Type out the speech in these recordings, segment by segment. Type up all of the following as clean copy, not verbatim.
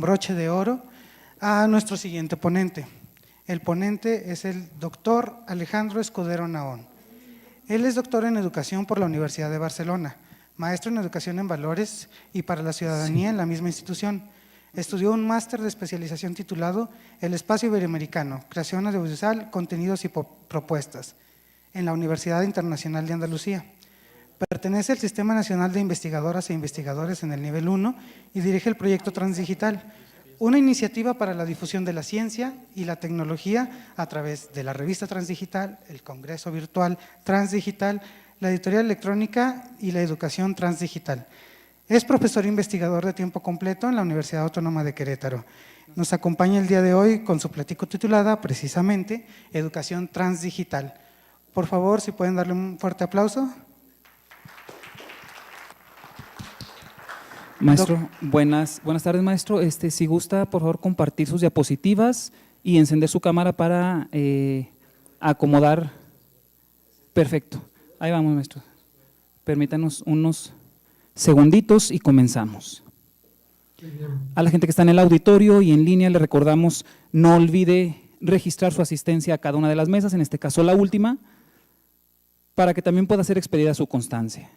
broche de oro a nuestro siguiente ponente. El ponente es el doctor Alejandro Escudero Naón. Él es doctor en educación por la Universidad de Barcelona, maestro en educación en valores y para la ciudadanía en la misma institución. Estudió un máster de especialización titulado El Espacio Iberoamericano, Creación Audiovisual, Contenidos y Propuestas, en la Universidad Internacional de Andalucía. Pertenece al Sistema Nacional de Investigadoras e Investigadores en el nivel 1 y dirige el proyecto Transdigital, una iniciativa para la difusión de la ciencia y la tecnología a través de la revista Transdigital, el Congreso Virtual Transdigital, la editorial electrónica y la educación transdigital. Es profesor investigador de tiempo completo en la Universidad Autónoma de Querétaro. Nos acompaña el día de hoy con su plática titulada precisamente Educación Transdigital. Por favor, si pueden darle un fuerte aplauso. Maestro, buenas tardes, maestro. Si gusta, por favor, compartir sus diapositivas y encender su cámara para acomodar. Perfecto. Ahí vamos, maestro. Permítanos unos segunditos y comenzamos. A la gente que está en el auditorio y en línea le recordamos, no olvide registrar su asistencia a cada una de las mesas, en este caso la última, para que también pueda ser expedida su constancia.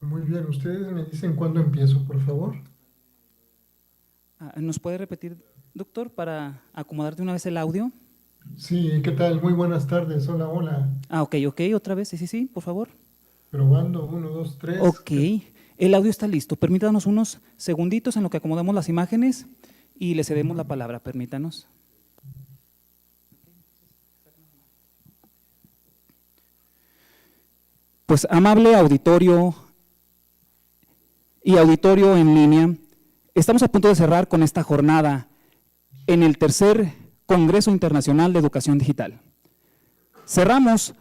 Muy bien, ustedes me dicen cuándo empiezo, por favor. ¿Nos puede repetir, doctor, para acomodar de una vez el audio? Sí, ¿qué tal? Muy buenas tardes, hola, hola. Ok, otra vez, sí, por favor. Probando, 1, 2, 3. Ok, el audio está listo. Permítanos unos segunditos en lo que acomodamos las imágenes y le cedemos la palabra, permítanos. Pues amable auditorio y auditorio en línea, estamos a punto de cerrar con esta jornada en el tercer Congreso Internacional de Educación Digital. Cerramos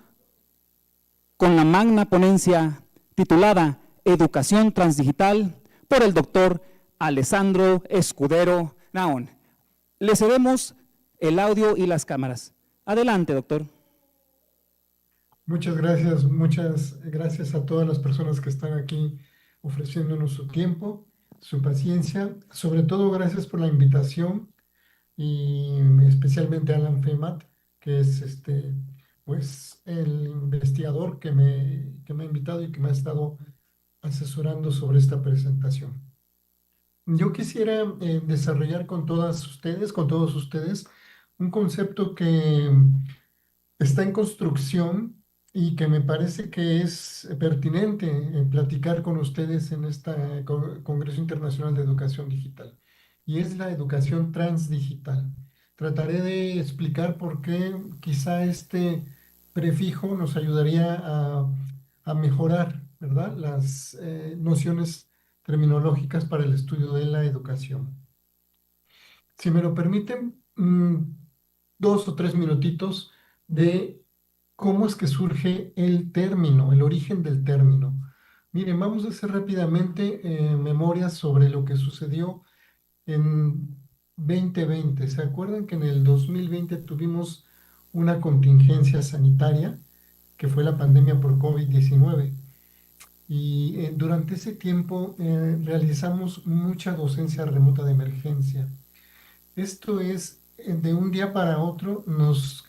con la magna ponencia titulada Educación Transdigital por el doctor Alessandro Escudero Naón. Le cedemos el audio y las cámaras. Adelante, doctor. Muchas gracias a todas las personas que están aquí ofreciéndonos su tiempo, su paciencia, sobre todo gracias por la invitación y especialmente a Alan Femat, que es pues el investigador que me ha invitado y que me ha estado asesorando sobre esta presentación. Yo quisiera desarrollar con todos ustedes, un concepto que está en construcción y que me parece que es pertinente platicar con ustedes en este Congreso Internacional de Educación Digital, y es la educación transdigital. Trataré de explicar por qué quizá este prefijo nos ayudaría a mejorar, ¿verdad?, las nociones terminológicas para el estudio de la educación. Si me lo permiten, 2 o 3 minutitos de cómo es que surge el término, el origen del término. Miren, vamos a hacer rápidamente memoria sobre lo que sucedió en 2020. ¿Se acuerdan que en el 2020 tuvimos una contingencia sanitaria, que fue la pandemia por COVID-19? Y durante ese tiempo realizamos mucha docencia remota de emergencia. Esto es, de un día para otro nos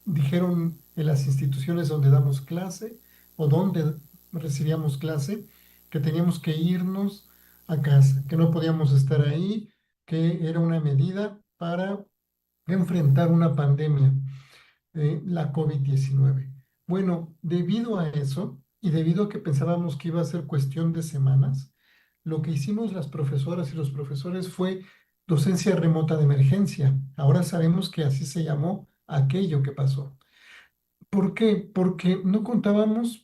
dijeron en las instituciones donde damos clase o donde recibíamos clase que teníamos que irnos a casa, que no podíamos estar ahí, que era una medida para enfrentar una pandemia, la COVID-19. Bueno, debido a eso y debido a que pensábamos que iba a ser cuestión de semanas, lo que hicimos las profesoras y los profesores fue docencia remota de emergencia. Ahora sabemos que así se llamó aquello que pasó. ¿Por qué? Porque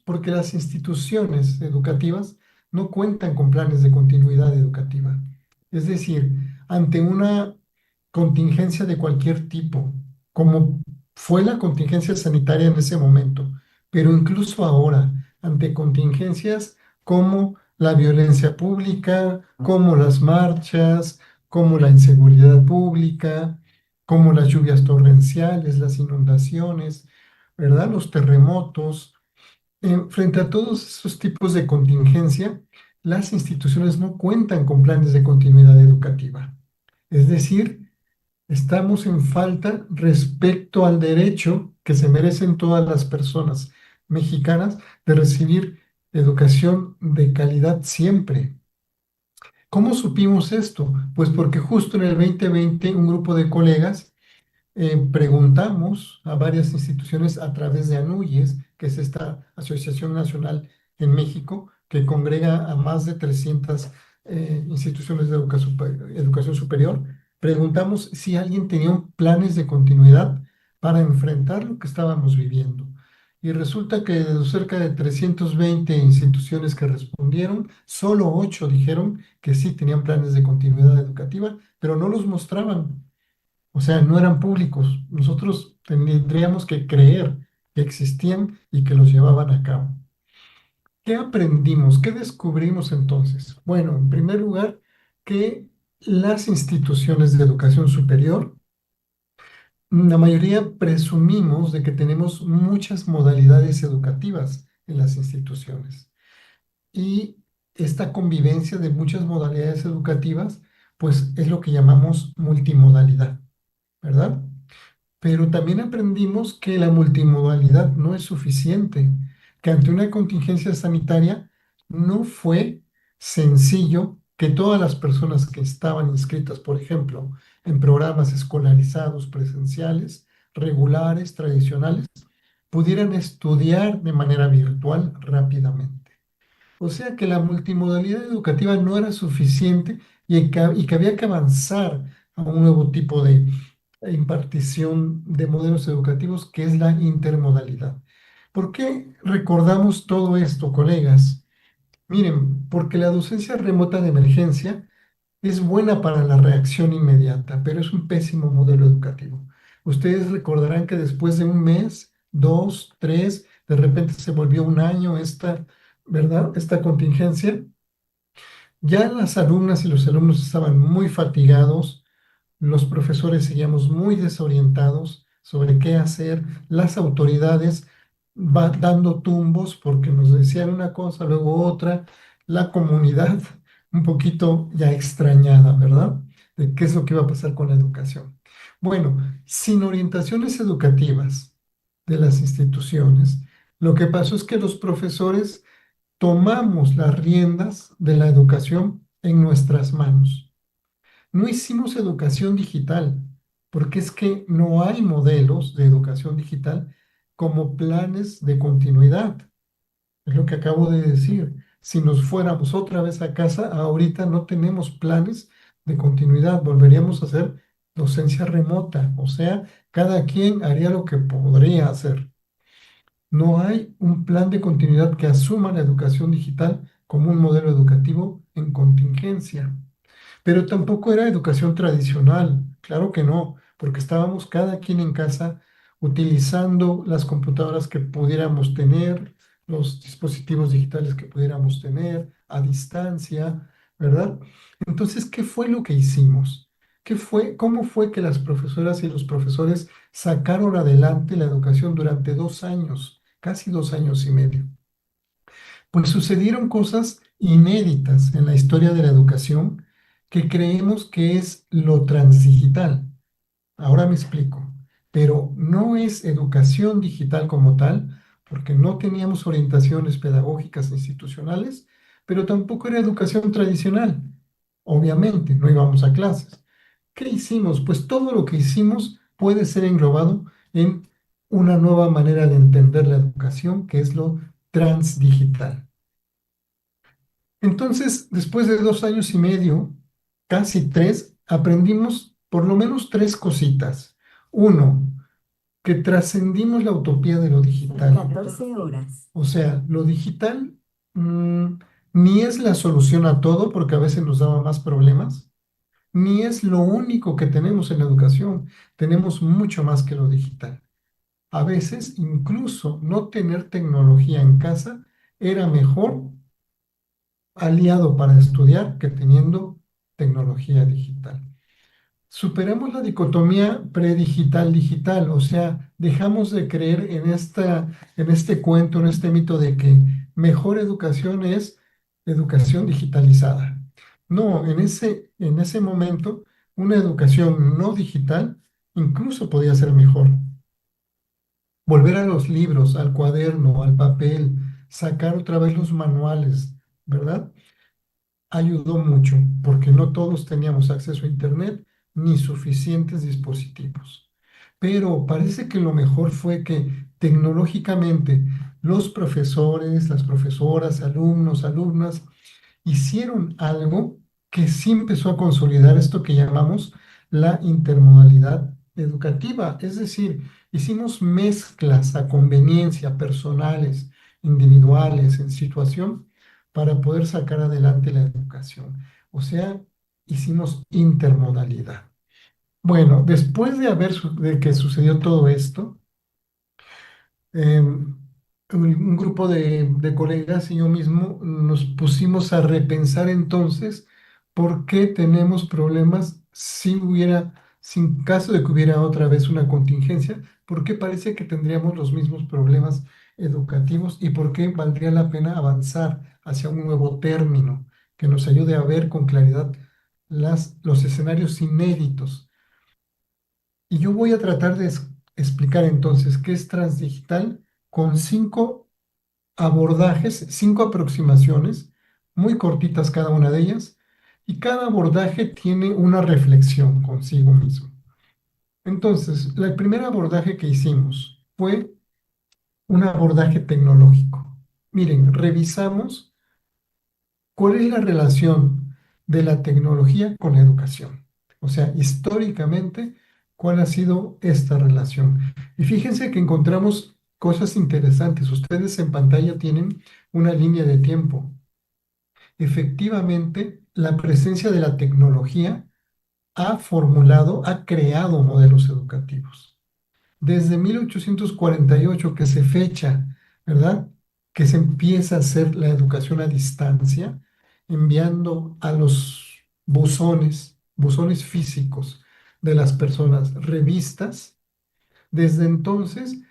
porque las instituciones educativas no cuentan con planes de continuidad educativa. Es decir, ante una contingencia de cualquier tipo, como fue la contingencia sanitaria en ese momento, pero incluso ahora, ante contingencias como la violencia pública, como las marchas, como la inseguridad pública, como las lluvias torrenciales, las inundaciones, ¿verdad? Los terremotos. Frente a todos esos tipos de contingencia, las instituciones no cuentan con planes de continuidad educativa. Es decir, estamos en falta respecto al derecho que se merecen todas las personas mexicanas de recibir educación de calidad siempre. ¿Cómo supimos esto? Pues porque justo en el 2020 un grupo de colegas preguntamos a varias instituciones a través de ANUYES, que es esta Asociación Nacional en México, que congrega a más de 300 instituciones de educación superior. Preguntamos si alguien tenía planes de continuidad para enfrentar lo que estábamos viviendo. Y resulta que de los cerca de 320 instituciones que respondieron, solo 8 dijeron que sí tenían planes de continuidad educativa, pero no los mostraban. O sea, no eran públicos. Nosotros tendríamos que creer que existían y que los llevaban a cabo. ¿Qué aprendimos? ¿Qué descubrimos entonces? Bueno, en primer lugar, que las instituciones de educación superior, la mayoría presumimos de que tenemos muchas modalidades educativas en las instituciones. Y esta convivencia de muchas modalidades educativas, pues es lo que llamamos multimodalidad, ¿verdad? Pero también aprendimos que la multimodalidad no es suficiente, que ante una contingencia sanitaria no fue sencillo que todas las personas que estaban inscritas, por ejemplo, en programas escolarizados presenciales, regulares, tradicionales, pudieran estudiar de manera virtual rápidamente. O sea que la multimodalidad educativa no era suficiente y que había que avanzar a un nuevo tipo de impartición de modelos educativos, que es la intermodalidad. ¿Por qué recordamos todo esto, colegas? Miren, porque la docencia remota de emergencia es buena para la reacción inmediata, pero es un pésimo modelo educativo. Ustedes recordarán que después de un mes, dos, tres, de repente se volvió un año esta, ¿verdad? Esta contingencia. Ya las alumnas y los alumnos estaban muy fatigados, los profesores seguíamos muy desorientados sobre qué hacer, las autoridades dando tumbos porque nos decían una cosa, luego otra, la comunidad un poquito ya extrañada, ¿verdad? De qué es lo que iba a pasar con la educación. Bueno, sin orientaciones educativas de las instituciones, lo que pasó es que los profesores tomamos las riendas de la educación en nuestras manos. No hicimos educación digital, porque es que no hay modelos de educación digital como planes de continuidad. Es lo que acabo de decir. Si nos fuéramos otra vez a casa, ahorita no tenemos planes de continuidad. Volveríamos a hacer docencia remota. O sea, cada quien haría lo que podría hacer. No hay un plan de continuidad que asuma la educación digital como un modelo educativo en contingencia. Pero tampoco era educación tradicional, claro que no, porque estábamos cada quien en casa utilizando las computadoras que pudiéramos tener, los dispositivos digitales que pudiéramos tener a distancia, ¿verdad? Entonces, ¿qué fue lo que hicimos? ¿Cómo fue que las profesoras y los profesores sacaron adelante la educación durante 2 años, casi 2 años y medio? Pues sucedieron cosas inéditas en la historia de la educación que creemos que es lo transdigital. Ahora me explico, pero no es educación digital como tal, porque no teníamos orientaciones pedagógicas institucionales, pero tampoco era educación tradicional. Obviamente, no íbamos a clases. ¿Qué hicimos? Pues todo lo que hicimos puede ser englobado en una nueva manera de entender la educación, que es lo transdigital. Entonces, después de 2 años y medio, casi tres, aprendimos por lo menos tres cositas. Uno, que trascendimos la utopía de lo digital. 14 horas. O sea, lo digital ni es la solución a todo, porque a veces nos daba más problemas, ni es lo único que tenemos en la educación. Tenemos mucho más que lo digital. A veces, incluso no tener tecnología en casa era mejor aliado para estudiar que teniendo tecnología digital. Superamos la dicotomía predigital-digital, o sea, dejamos de creer en este cuento, en este mito de que mejor educación es educación digitalizada. No, en ese momento, una educación no digital incluso podía ser mejor. Volver a los libros, al cuaderno, al papel, sacar otra vez los manuales, ¿verdad? Ayudó mucho, porque no todos teníamos acceso a Internet ni suficientes dispositivos. Pero parece que lo mejor fue que tecnológicamente los profesores, las profesoras, alumnos, alumnas, hicieron algo que sí empezó a consolidar esto que llamamos la intermodalidad educativa. Es decir, hicimos mezclas a conveniencia, personales, individuales, en situación, para poder sacar adelante la educación. O sea, hicimos intermodalidad. Bueno, después de que sucedió todo esto, un grupo de colegas y yo mismo nos pusimos a repensar entonces por qué tenemos problemas si hubiera, sin caso de que hubiera otra vez una contingencia, por qué parece que tendríamos los mismos problemas educativos y por qué valdría la pena avanzar hacia un nuevo término que nos ayude a ver con claridad los escenarios inéditos. Y yo voy a tratar de explicar entonces qué es transdigital con 5 abordajes, 5 aproximaciones, muy cortitas cada una de ellas, y cada abordaje tiene una reflexión consigo mismo. Entonces, el primer abordaje que hicimos fue un abordaje tecnológico. Miren, revisamos cuál es la relación de la tecnología con la educación. O sea, históricamente, ¿cuál ha sido esta relación? Y fíjense que encontramos cosas interesantes. Ustedes en pantalla tienen una línea de tiempo. Efectivamente, la presencia de la tecnología ha creado modelos educativos. Desde 1848 que se fecha, ¿verdad? Que se empieza a hacer la educación a distancia, enviando a los buzones físicos de las personas revistas. Desde entonces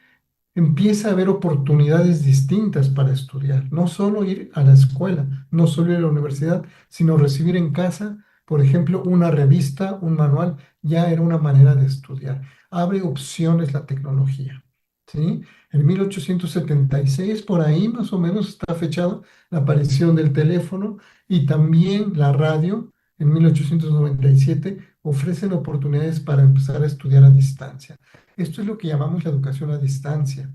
empieza a haber oportunidades distintas para estudiar, no solo ir a la escuela, no solo ir a la universidad, sino recibir en casa, por ejemplo, una revista, un manual, ya era una manera de estudiar. Abre opciones la tecnología, ¿sí? En 1876, por ahí más o menos está fechado la aparición del teléfono y también la radio, en 1897, ofrecen oportunidades para empezar a estudiar a distancia. Esto es lo que llamamos la educación a distancia.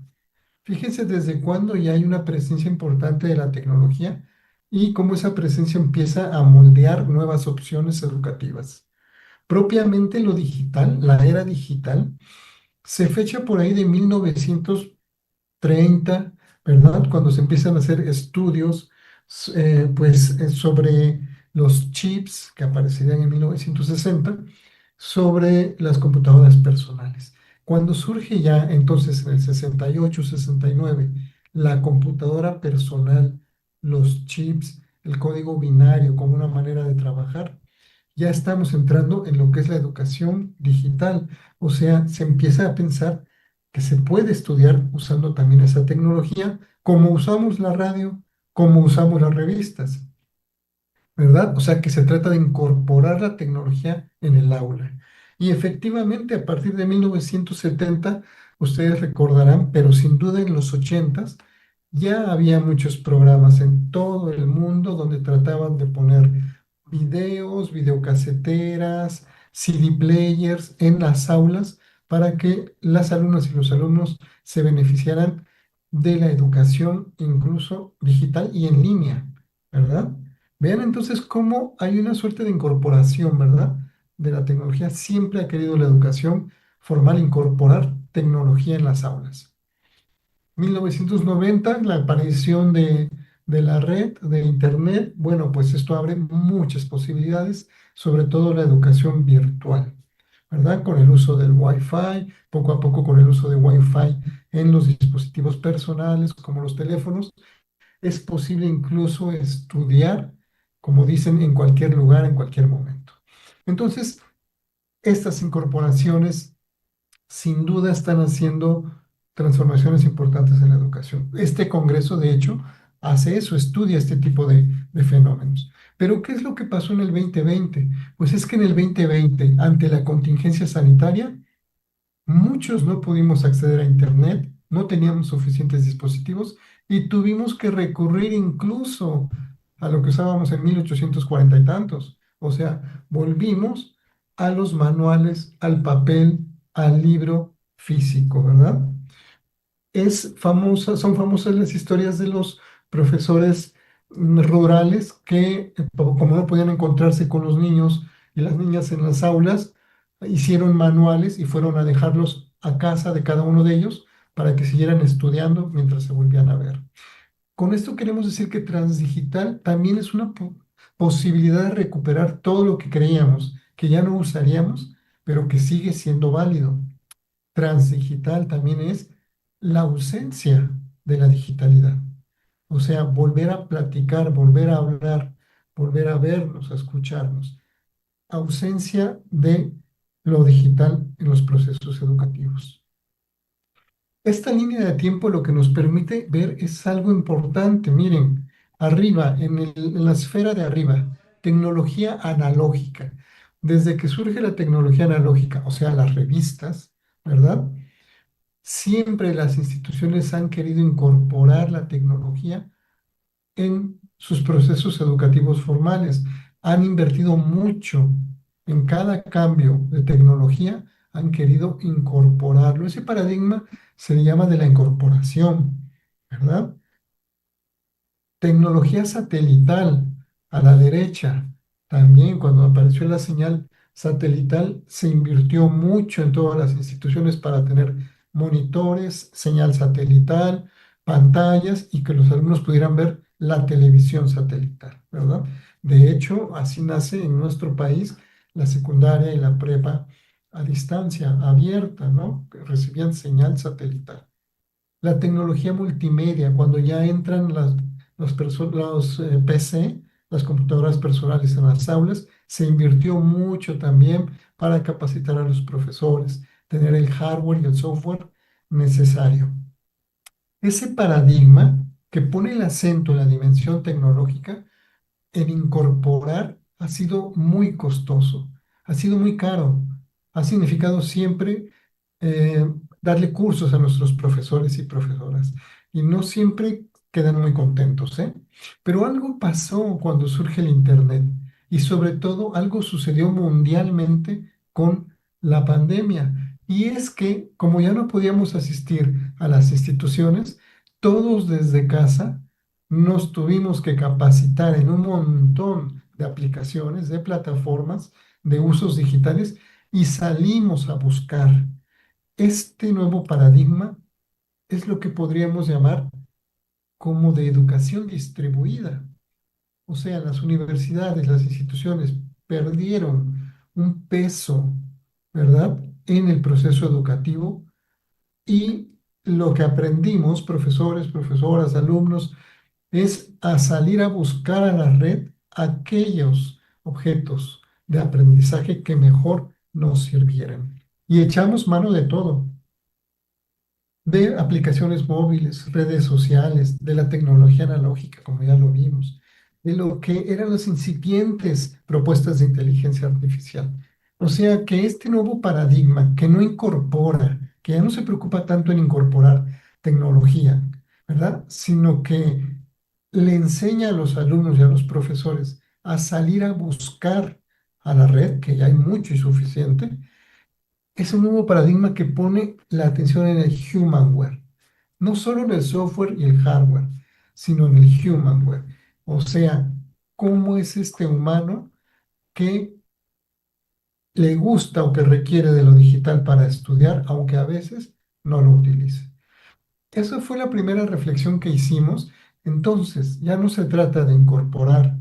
Fíjense desde cuándo ya hay una presencia importante de la tecnología y cómo esa presencia empieza a moldear nuevas opciones educativas. Propiamente lo digital, la era digital, se fecha por ahí de 1930, ¿verdad? Cuando se empiezan a hacer estudios sobre los chips que aparecerían en 1960 sobre las computadoras personales. Cuando surge ya entonces en el 68, 69, la computadora personal, los chips, el código binario como una manera de trabajar, ya estamos entrando en lo que es la educación digital. O sea, se empieza a pensar que se puede estudiar usando también esa tecnología, como usamos la radio, como usamos las revistas. ¿Verdad? O sea que se trata de incorporar la tecnología en el aula. Y efectivamente, a partir de 1970, ustedes recordarán, pero sin duda en los 80s, ya había muchos programas en todo el mundo donde trataban de poner videos, videocaseteras, CD players en las aulas para que las alumnas y los alumnos se beneficiaran de la educación incluso digital y en línea, ¿verdad? Vean entonces cómo hay una suerte de incorporación, ¿verdad? De la tecnología. Siempre ha querido la educación formal incorporar tecnología en las aulas. 1990, la aparición de la red, de Internet, bueno, pues esto abre muchas posibilidades, sobre todo la educación virtual, ¿verdad? Con el uso del Wi-Fi, poco a poco con el uso de Wi-Fi en los dispositivos personales como los teléfonos, es posible incluso estudiar como dicen, en cualquier lugar, en cualquier momento. Entonces, estas incorporaciones sin duda están haciendo transformaciones importantes en la educación. Este congreso, de hecho, hace eso, estudia este tipo de fenómenos. Pero, ¿qué es lo que pasó en el 2020? Pues es que en el 2020, ante la contingencia sanitaria, muchos no pudimos acceder a Internet, no teníamos suficientes dispositivos y tuvimos que recurrir incluso a lo que usábamos en 1840 y tantos. O sea, volvimos a los manuales, al papel, al libro físico, ¿verdad? Son famosas las historias de los profesores rurales que, como no podían encontrarse con los niños y las niñas en las aulas, hicieron manuales y fueron a dejarlos a casa de cada uno de ellos para que siguieran estudiando mientras se volvían a ver. Con esto queremos decir que Transdigital también es una posibilidad de recuperar todo lo que creíamos que ya no usaríamos, pero que sigue siendo válido. Transdigital también es la ausencia de la digitalidad. O sea, volver a platicar, volver a hablar, volver a vernos, a escucharnos. Ausencia de lo digital en los procesos educativos. Esta línea de tiempo lo que nos permite ver es algo importante. Miren, arriba, en la esfera de arriba, tecnología analógica. Desde que surge la tecnología analógica, o sea, las revistas, ¿verdad? Siempre las instituciones han querido incorporar la tecnología en sus procesos educativos formales. Han invertido mucho en cada cambio de tecnología, han querido incorporarlo. Ese paradigma se le llama de la incorporación, ¿verdad? Tecnología satelital a la derecha. También cuando apareció la señal satelital se invirtió mucho en todas las instituciones para tener monitores, señal satelital, pantallas y que los alumnos pudieran ver la televisión satelital, ¿verdad? De hecho, así nace en nuestro país la secundaria y la prepa a distancia abierta, ¿no? Que recibían señal satelital. La tecnología multimedia, cuando ya entran los PC, las computadoras personales en las aulas, se invirtió mucho también para capacitar a los profesores, tener el hardware y el software necesario. Ese paradigma que pone el acento en la dimensión tecnológica, en incorporar, ha sido muy costoso, ha sido muy caro, ha significado siempre eh, darle cursos a nuestros profesores y profesoras y no siempre quedan muy contentos, ¿eh? Pero algo pasó cuando surge el Internet y sobre todo algo sucedió mundialmente con la pandemia y es que como ya no podíamos asistir a las instituciones, todos desde casa nos tuvimos que capacitar en un montón de aplicaciones, de plataformas, de usos digitales y salimos a buscar. Este nuevo paradigma es lo que podríamos llamar como de educación distribuida. O sea, las universidades, las instituciones perdieron un peso, ¿verdad?, en el proceso educativo y lo que aprendimos, profesores, profesoras, alumnos, es a salir a buscar a la red aquellos objetos de aprendizaje que mejor nos sirvieran. Y echamos mano de todo, de aplicaciones móviles, redes sociales, de la tecnología analógica, como ya lo vimos, de lo que eran las incipientes propuestas de inteligencia artificial. O sea que este nuevo paradigma que no incorpora, que ya no se preocupa tanto en incorporar tecnología, ¿verdad? Sino que le enseña a los alumnos y a los profesores a salir a buscar a la red, que ya hay mucho y suficiente, es un nuevo paradigma que pone la atención en el humanware, no solo en el software y el hardware, sino en el humanware. O sea, cómo es este humano que le gusta o que requiere de lo digital para estudiar, aunque a veces no lo utilice. Esa fue la primera reflexión que hicimos. Entonces, ya no se trata de incorporar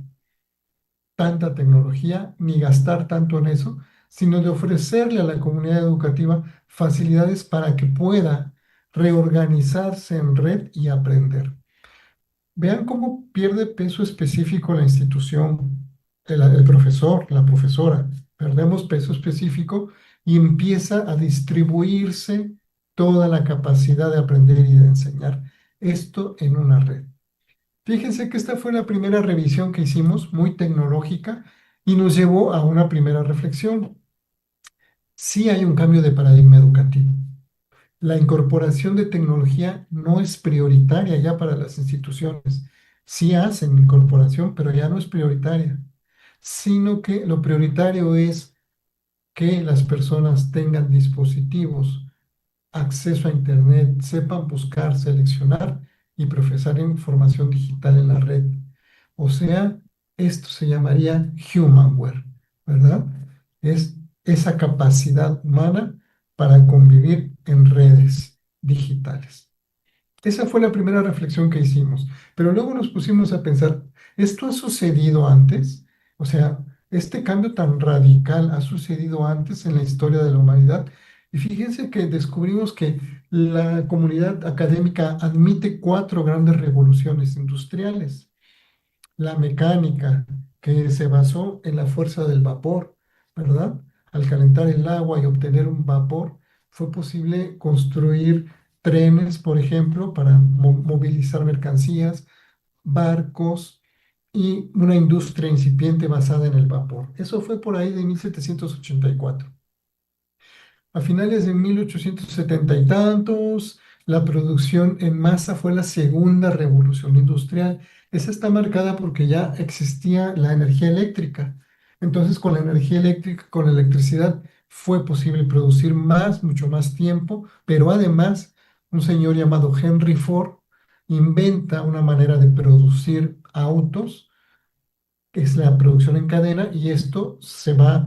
tanta tecnología ni gastar tanto en eso, sino de ofrecerle a la comunidad educativa facilidades para que pueda reorganizarse en red y aprender. Vean cómo pierde peso específico la institución el profesor, la profesora, perdemos peso específico y empieza a distribuirse toda la capacidad de aprender y de enseñar. Esto en una red. Fíjense que esta fue la primera revisión que hicimos, muy tecnológica, y nos llevó a una primera reflexión. Sí hay un cambio de paradigma educativo. La incorporación de tecnología no es prioritaria ya para las instituciones. Sí hacen incorporación, pero ya no es prioritaria, sino que lo prioritario es que las personas tengan dispositivos, acceso a Internet, sepan buscar, seleccionar y procesar información digital en la red. O sea, esto se llamaría humanware, ¿verdad? Es esa capacidad humana para convivir en redes digitales. Esa fue la primera reflexión que hicimos, pero luego nos pusimos a pensar, ¿esto ha sucedido antes? O sea, este cambio tan radical ha sucedido antes en la historia de la humanidad. Y fíjense que descubrimos que la comunidad académica admite cuatro grandes revoluciones industriales. La mecánica, que se basó en la fuerza del vapor, ¿verdad? Al calentar el agua y obtener un vapor, fue posible construir trenes, por ejemplo, para movilizar mercancías, barcos y una industria incipiente basada en el vapor. Eso fue por ahí de 1784. A finales de 1870 y tantos, la producción en masa fue la segunda revolución industrial. Esa está marcada porque ya existía la energía eléctrica. Entonces, con la energía eléctrica, con la electricidad, fue posible producir más, mucho más tiempo, pero además, un señor llamado Henry Ford inventa una manera de producir autos, que es la producción en cadena, y esto se va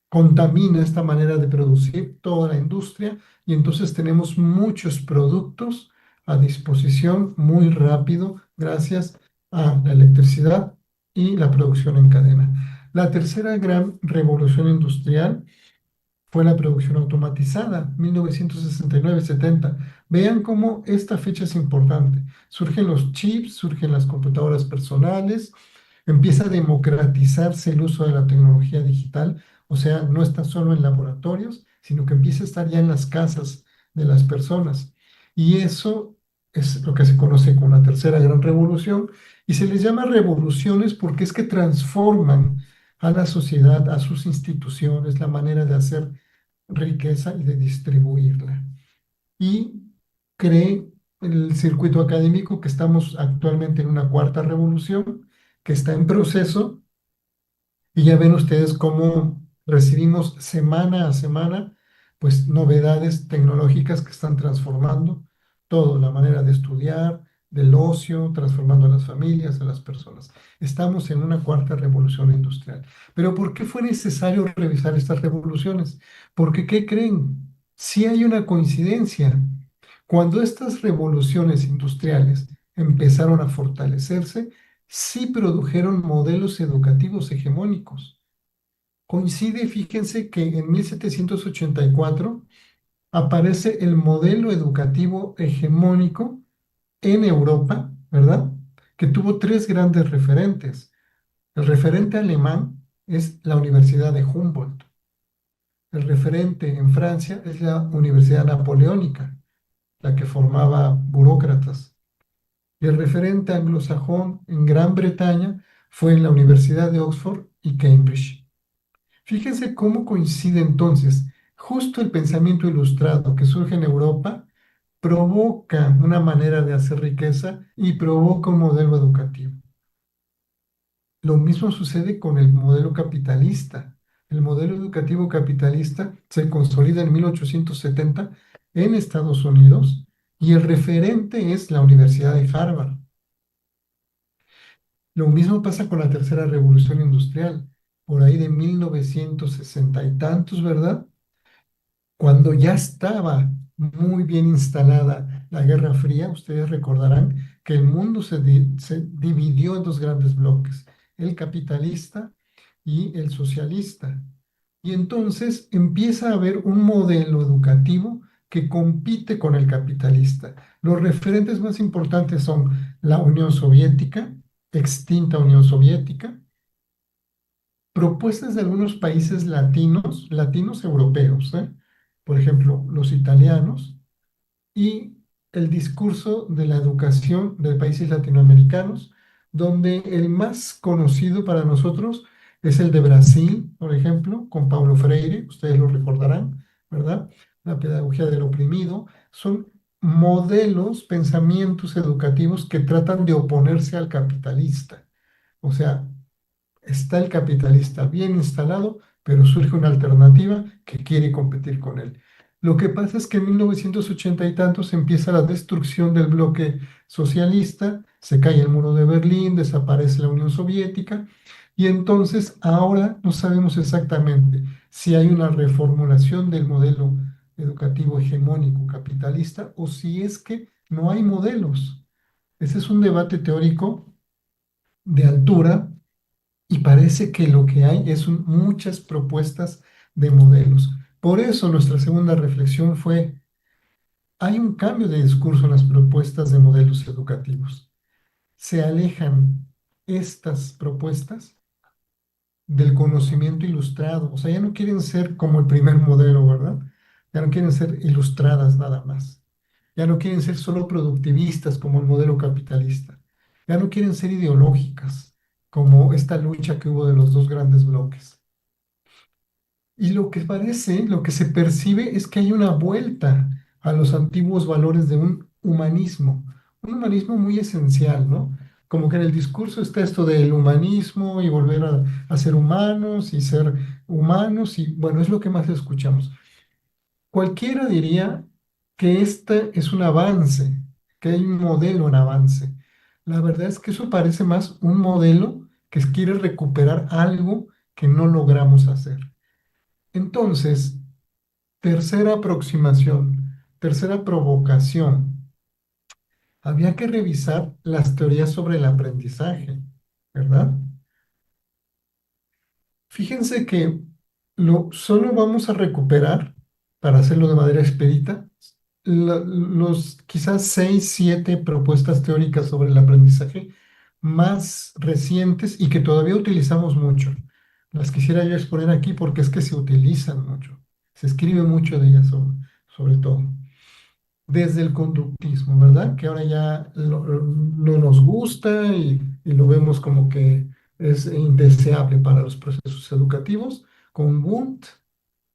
contamina esta manera de producir toda la industria y entonces tenemos muchos productos a disposición muy rápido gracias a la electricidad y la producción en cadena. La tercera gran revolución industrial fue la producción automatizada, 1969-70. Vean cómo esta fecha es importante. Surgen los chips, surgen las computadoras personales, empieza a democratizarse el uso de la tecnología digital, o sea, no está solo en laboratorios, sino que empieza a estar ya en las casas de las personas. Y eso es lo que se conoce como la tercera gran revolución, y se les llama revoluciones porque es que transforman a la sociedad, a sus instituciones, la manera de hacer riqueza y de distribuirla. Y cree el circuito académico que estamos actualmente en una cuarta revolución que está en proceso y ya ven ustedes cómo recibimos semana a semana pues novedades tecnológicas que están transformando todo, la manera de estudiar, del ocio, transformando a las familias, a las personas. Estamos en una cuarta revolución industrial. Pero ¿por qué fue necesario revisar estas revoluciones? Porque, ¿qué creen? Sí hay una coincidencia. Cuando estas revoluciones industriales empezaron a fortalecerse, sí produjeron modelos educativos hegemónicos. Coincide, fíjense que en 1784 aparece el modelo educativo hegemónico en Europa, ¿verdad? Que tuvo tres grandes referentes. El referente alemán es la Universidad de Humboldt. El referente en Francia es la Universidad Napoleónica, la que formaba burócratas. Y el referente anglosajón en Gran Bretaña fue en la Universidad de Oxford y Cambridge. Fíjense cómo coincide entonces. Justo el pensamiento ilustrado que surge en Europa provoca una manera de hacer riqueza y provoca un modelo educativo. Lo mismo sucede con el modelo capitalista. El modelo educativo capitalista se consolida en 1870 en Estados Unidos y el referente es la Universidad de Harvard. Lo mismo pasa con la tercera revolución industrial, por ahí de 1960 y tantos, ¿verdad? Cuando ya estaba muy bien instalada la Guerra Fría, ustedes recordarán que el mundo se dividió en dos grandes bloques, el capitalista y el socialista. Y entonces empieza a haber un modelo educativo que compite con el capitalista. Los referentes más importantes son la Unión Soviética, extinta Unión Soviética, propuestas de algunos países latinos europeos, ¿eh? Por ejemplo, los italianos, y el discurso de la educación de países latinoamericanos, donde el más conocido para nosotros es el de Brasil, por ejemplo, con Paulo Freire, ustedes lo recordarán, ¿verdad? La pedagogía del oprimido. Son modelos, pensamientos educativos que tratan de oponerse al capitalista. O sea, está el capitalista bien instalado, pero surge una alternativa que quiere competir con él. Lo que pasa es que en 1980 y tantos empieza la destrucción del bloque socialista, se cae el muro de Berlín, desaparece la Unión Soviética, y entonces ahora no sabemos exactamente si hay una reformulación del modelo educativo hegemónico capitalista o si es que no hay modelos. Ese es un debate teórico de altura y parece que lo que hay es muchas propuestas de modelos. Por eso nuestra segunda reflexión fue, hay un cambio de discurso en las propuestas de modelos educativos. Se alejan estas propuestas del conocimiento ilustrado. O sea, ya no quieren ser como el primer modelo, ¿verdad? Ya no quieren ser ilustradas nada más. Ya no quieren ser solo productivistas como el modelo capitalista. Ya no quieren ser ideológicas como esta lucha que hubo de los dos grandes bloques. Y lo que parece, lo que se percibe es que hay una vuelta a los antiguos valores de un humanismo muy esencial, ¿no? Como que en el discurso está esto del humanismo y volver a ser humanos y ser humanos, y bueno, es lo que más escuchamos. Cualquiera diría que este es un avance, que hay un modelo en avance. La verdad es que eso parece más un modelo que quiere recuperar algo que no logramos hacer. Entonces, tercera aproximación, tercera provocación. Había que revisar las teorías sobre el aprendizaje, ¿verdad? Fíjense que solo vamos a recuperar, para hacerlo de manera expedita, los quizás 6, 7 propuestas teóricas sobre el aprendizaje más recientes y que todavía utilizamos mucho. Las quisiera yo exponer aquí porque es que se utilizan mucho, se escribe mucho de ellas sobre todo. Desde el conductismo, ¿verdad? Que ahora ya no nos gusta y lo vemos como que es indeseable para los procesos educativos, con Wundt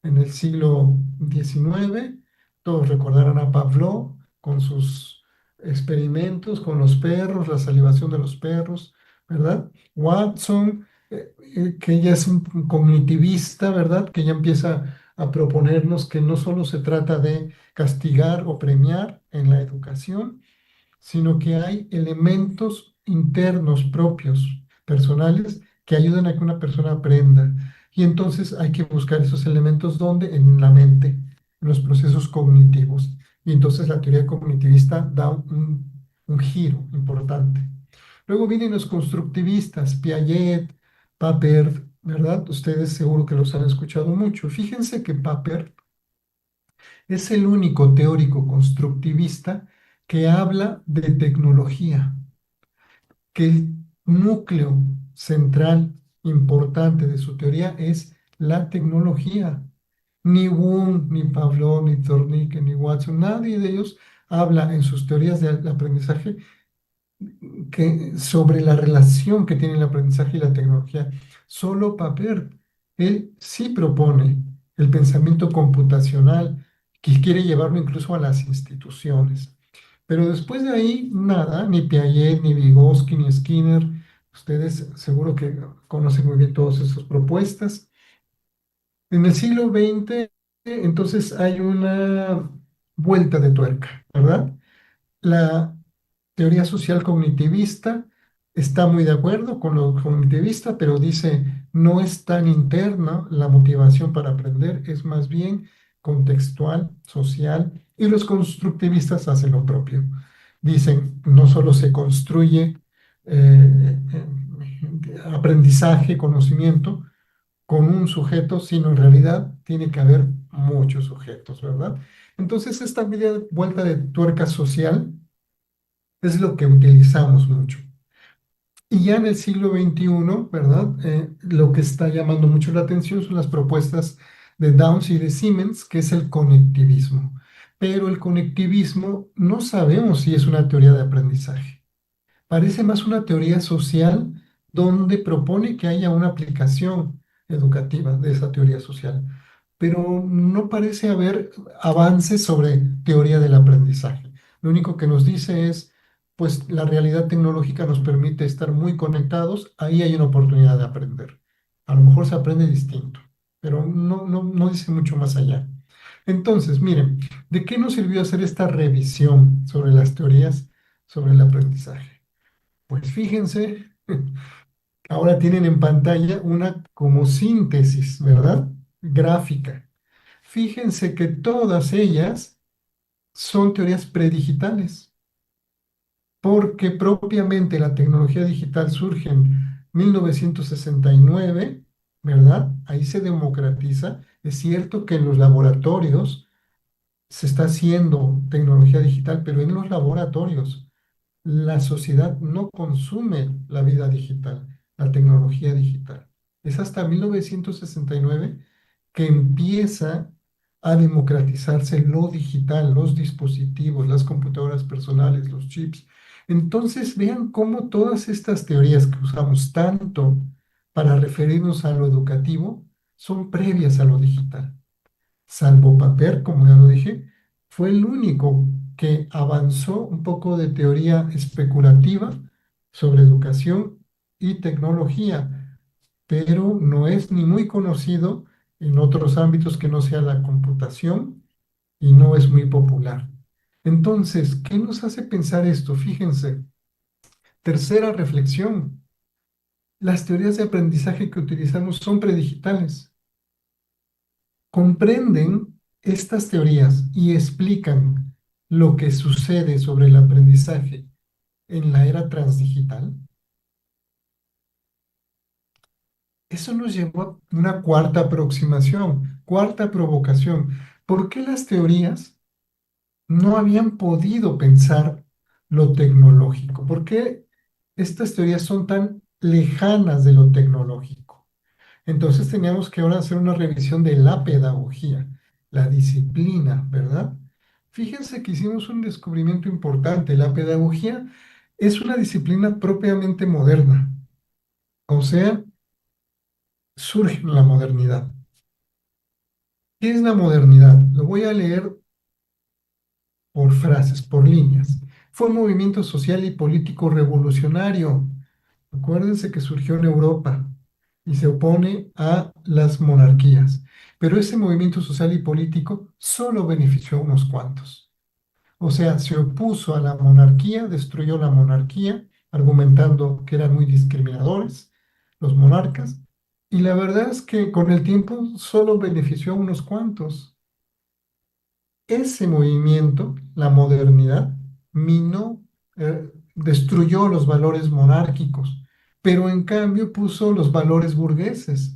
en el siglo XIX. Todos recordarán a Pavlov con sus experimentos con los perros, la salivación de los perros, ¿verdad? Watson, que ya es un cognitivista, ¿verdad? Que ya empieza a proponernos que no solo se trata de castigar o premiar en la educación, sino que hay elementos internos propios, personales, que ayudan a que una persona aprenda. Y entonces hay que buscar esos elementos donde en la mente, en los procesos cognitivos. Y entonces la teoría cognitivista da un giro importante. Luego vienen los constructivistas, Piaget, Papert, ¿verdad? Ustedes seguro que los han escuchado mucho. Fíjense que Papert es el único teórico constructivista que habla de tecnología, que el núcleo central importante de su teoría es la tecnología. Ni Wundt, ni Pavlov, ni Zornicke, ni Watson, nadie de ellos habla en sus teorías del aprendizaje sobre la relación que tiene el aprendizaje y la tecnología. Solo Papert, él sí propone el pensamiento computacional, que quiere llevarlo incluso a las instituciones. Pero después de ahí, nada, ni Piaget, ni Vygotsky, ni Skinner, ustedes seguro que conocen muy bien todas esas propuestas. En el siglo XX, entonces hay una vuelta de tuerca, ¿verdad? La teoría social cognitivista está muy de acuerdo con lo cognitivista, pero dice, no es tan interna la motivación para aprender, es más bien contextual, social, y los constructivistas hacen lo propio. Dicen, no solo se construye aprendizaje, conocimiento con un sujeto, sino en realidad tiene que haber muchos sujetos, ¿verdad? Entonces, esta media vuelta de tuerca social es lo que utilizamos mucho. Y ya en el siglo XXI, ¿verdad? Lo que está llamando mucho la atención son las propuestas de Downs y de Siemens, que es el conectivismo. Pero el conectivismo no sabemos si es una teoría de aprendizaje. Parece más una teoría social donde propone que haya una aplicación educativa de esa teoría social, pero no parece haber avances sobre teoría del aprendizaje. Lo único que nos dice es, pues la realidad tecnológica nos permite estar muy conectados, ahí hay una oportunidad de aprender. A lo mejor se aprende distinto, pero no dice mucho más allá. Entonces, miren, ¿de qué nos sirvió hacer esta revisión sobre las teorías sobre el aprendizaje? Pues fíjense, ahora tienen en pantalla una como síntesis, ¿verdad? Gráfica. Fíjense que todas ellas son teorías predigitales, porque propiamente la tecnología digital surge en 1969, ¿verdad? Ahí se democratiza. Es cierto que en los laboratorios se está haciendo tecnología digital, pero en los laboratorios. La sociedad no consume la vida digital, la tecnología digital. Es hasta 1969 que empieza a democratizarse lo digital, los dispositivos, las computadoras personales, los chips. Entonces, vean cómo todas estas teorías que usamos tanto para referirnos a lo educativo son previas a lo digital. Salvo Paper, como ya lo dije, fue el único que avanzó un poco de teoría especulativa sobre educación y tecnología, pero no es ni muy conocido en otros ámbitos que no sea la computación y no es muy popular. Entonces, ¿qué nos hace pensar esto? Fíjense, tercera reflexión, las teorías de aprendizaje que utilizamos son predigitales. Comprenden estas teorías y explican lo que sucede sobre el aprendizaje en la era transdigital. Eso nos llevó a una cuarta aproximación, cuarta provocación. ¿Por qué las teorías no habían podido pensar lo tecnológico? ¿Por qué estas teorías son tan lejanas de lo tecnológico? Entonces teníamos que ahora hacer una revisión de la pedagogía, la disciplina, ¿verdad? Fíjense que hicimos un descubrimiento importante. La pedagogía es una disciplina propiamente moderna, o sea, surge en la modernidad. ¿Qué es la modernidad? Lo voy a leer por frases, por líneas. Fue un movimiento social y político revolucionario. Acuérdense que surgió en Europa y se opone a las monarquías. Pero ese movimiento social y político solo benefició a unos cuantos. O sea, se opuso a la monarquía, destruyó la monarquía, argumentando que eran muy discriminadores los monarcas. Y la verdad es que con el tiempo solo benefició a unos cuantos. Ese movimiento, la modernidad, minó, destruyó los valores monárquicos, pero en cambio puso los valores burgueses,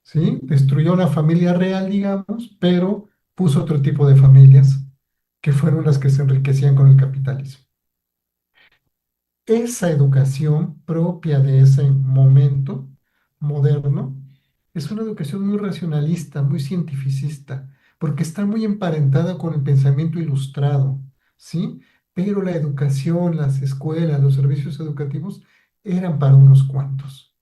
¿sí? Destruyó la familia real, digamos, pero puso otro tipo de familias, que fueron las que se enriquecían con el capitalismo. Esa educación propia de ese momento moderno es una educación muy racionalista, muy cientificista, porque está muy emparentada con el pensamiento ilustrado, ¿sí? Pero la educación, las escuelas, los servicios educativos eran para unos cuantos.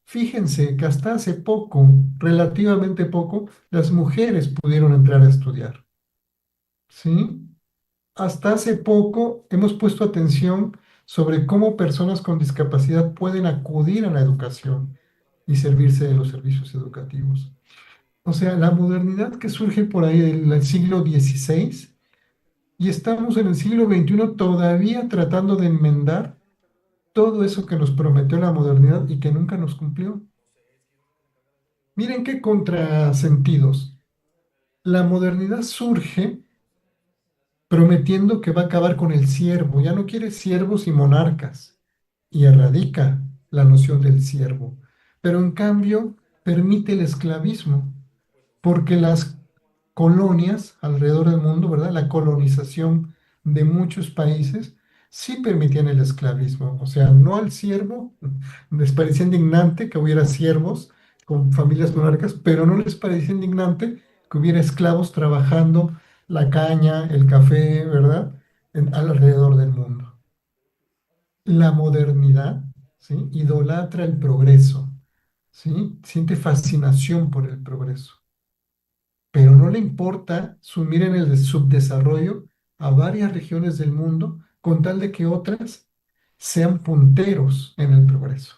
Fíjense que hasta hace poco, relativamente poco, las mujeres pudieron entrar a estudiar, ¿sí? Hasta hace poco hemos puesto atención sobre cómo personas con discapacidad pueden acudir a la educación y servirse de los servicios educativos. O sea, la modernidad que surge por ahí del siglo XVI y estamos en el siglo XXI todavía tratando de enmendar todo eso que nos prometió la modernidad y que nunca nos cumplió. Miren qué contrasentidos. La modernidad surge prometiendo que va a acabar con el siervo, ya no quiere siervos y monarcas, y erradica la noción del siervo, pero en cambio permite el esclavismo, porque las colonias alrededor del mundo, ¿verdad? La colonización de muchos países sí permitían el esclavismo. O sea, no al siervo, les parecía indignante que hubiera siervos con familias monárquicas, pero no les parecía indignante que hubiera esclavos trabajando la caña, el café, ¿verdad? Alrededor del mundo. La modernidad, ¿sí? Idolatra el progreso, ¿sí? Siente fascinación por el progreso, pero no le importa sumir en el subdesarrollo a varias regiones del mundo con tal de que otras sean punteros en el progreso.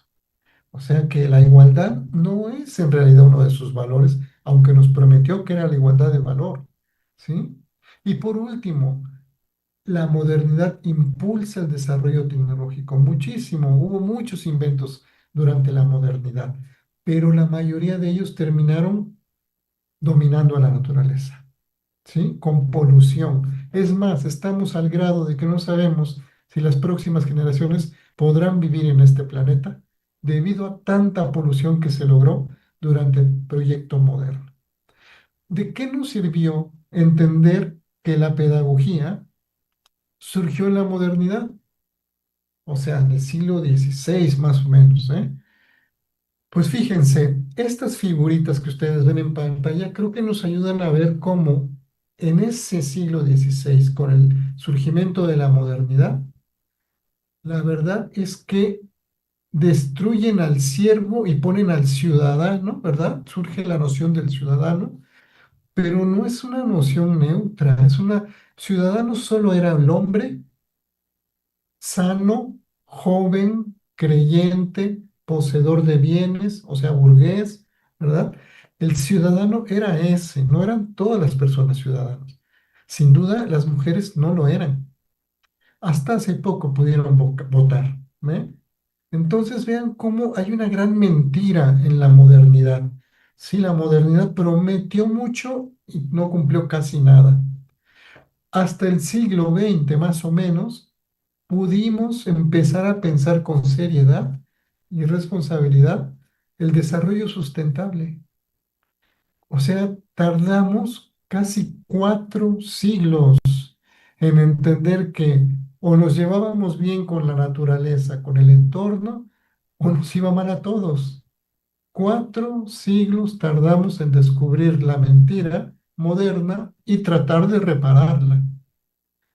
O sea que la igualdad no es en realidad uno de sus valores, aunque nos prometió que era la igualdad de valor, ¿sí? Y por último, la modernidad impulsa el desarrollo tecnológico muchísimo. Hubo muchos inventos durante la modernidad, pero la mayoría de ellos terminaron dominando a la naturaleza, ¿sí? Con polución. Es más, estamos al grado de que no sabemos si las próximas generaciones podrán vivir en este planeta debido a tanta polución que se logró durante el proyecto moderno. ¿De qué nos sirvió entender que la pedagogía surgió en la modernidad? O sea, en el siglo XVI más o menos, ¿eh? Pues fíjense, estas figuritas que ustedes ven en pantalla creo que nos ayudan a ver cómo en ese siglo XVI, con el surgimiento de la modernidad, la verdad es que destruyen al siervo y ponen al ciudadano, ¿verdad? Surge la noción del ciudadano, pero no es una noción neutra, es una... Ciudadano solo era el hombre sano, joven, creyente, poseedor de bienes, o sea, burgués, ¿verdad? El ciudadano era ese, no eran todas las personas ciudadanas. Sin duda, las mujeres no lo eran. Hasta hace poco pudieron votar, ¿ve? Entonces vean cómo hay una gran mentira en la modernidad. Sí, la modernidad prometió mucho y no cumplió casi nada. Hasta el siglo XX, más o menos, pudimos empezar a pensar con seriedad y responsabilidad el desarrollo sustentable. O sea, tardamos casi 4 siglos en entender que o nos llevábamos bien con la naturaleza, con el entorno, o nos iba mal a todos. 4 siglos tardamos en descubrir la mentira moderna y tratar de repararla.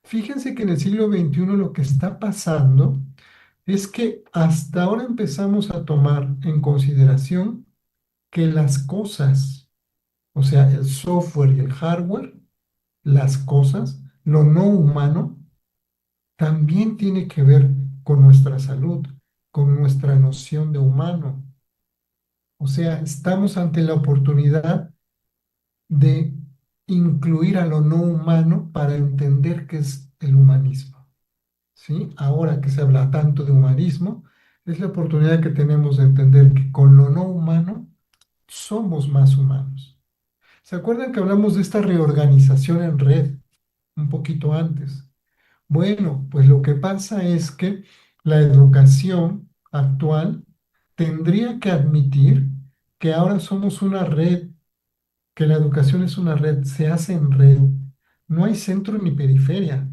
Fíjense que en el siglo XXI lo que está pasando es que hasta ahora empezamos a tomar en consideración que las cosas, o sea, el software y el hardware, las cosas, lo no humano, también tiene que ver con nuestra salud, con nuestra noción de humano. O sea, estamos ante la oportunidad de incluir a lo no humano para entender qué es el humanismo. ¿Sí? Ahora que se habla tanto de humanismo, es la oportunidad que tenemos de entender que con lo no humano somos más humanos. ¿Se acuerdan que hablamos de esta reorganización en red un poquito antes? Bueno, pues lo que pasa es que la educación actual tendría que admitir que ahora somos una red, que la educación es una red, se hace en red. No hay centro ni periferia.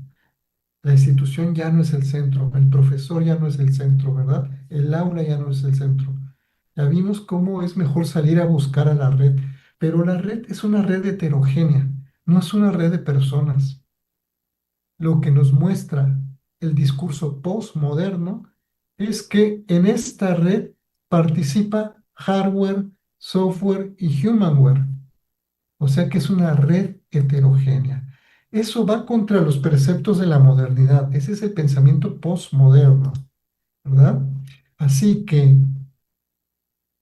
La institución ya no es el centro, el profesor ya no es el centro, ¿verdad? El aula ya no es el centro. Ya vimos cómo es mejor salir a buscar a la red, pero la red es una red heterogénea, no es una red de personas. Lo que nos muestra el discurso postmoderno es que en esta red participa hardware, software y humanware. O sea que es una red heterogénea. Eso va contra los preceptos de la modernidad. Ese es el pensamiento postmoderno, ¿verdad? Así que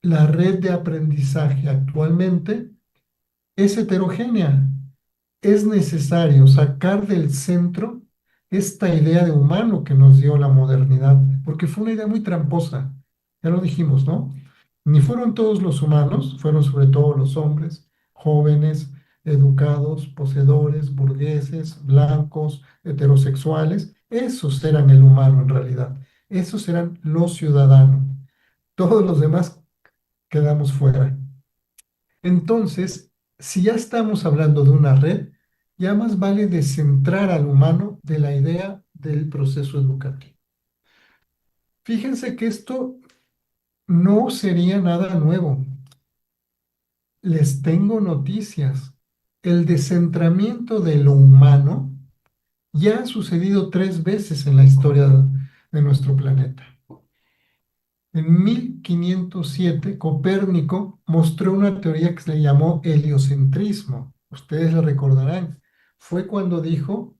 la red de aprendizaje actualmente es heterogénea. Es necesario sacar del centro esta idea de humano que nos dio la modernidad, porque fue una idea muy tramposa. Ya lo dijimos, ¿no? Ni fueron todos los humanos, fueron sobre todo los hombres, jóvenes, educados, poseedores, burgueses, blancos, heterosexuales. Esos eran el humano en realidad. Esos eran los ciudadanos. Todos los demás quedamos fuera. Entonces, si ya estamos hablando de una red, ya más vale descentrar al humano de la idea del proceso educativo. Fíjense que esto no sería nada nuevo. Les tengo noticias. El descentramiento de lo humano ya ha sucedido 3 veces en la historia de nuestro planeta. En 1507, Copérnico mostró una teoría que se le llamó heliocentrismo. Ustedes la recordarán. Fue cuando dijo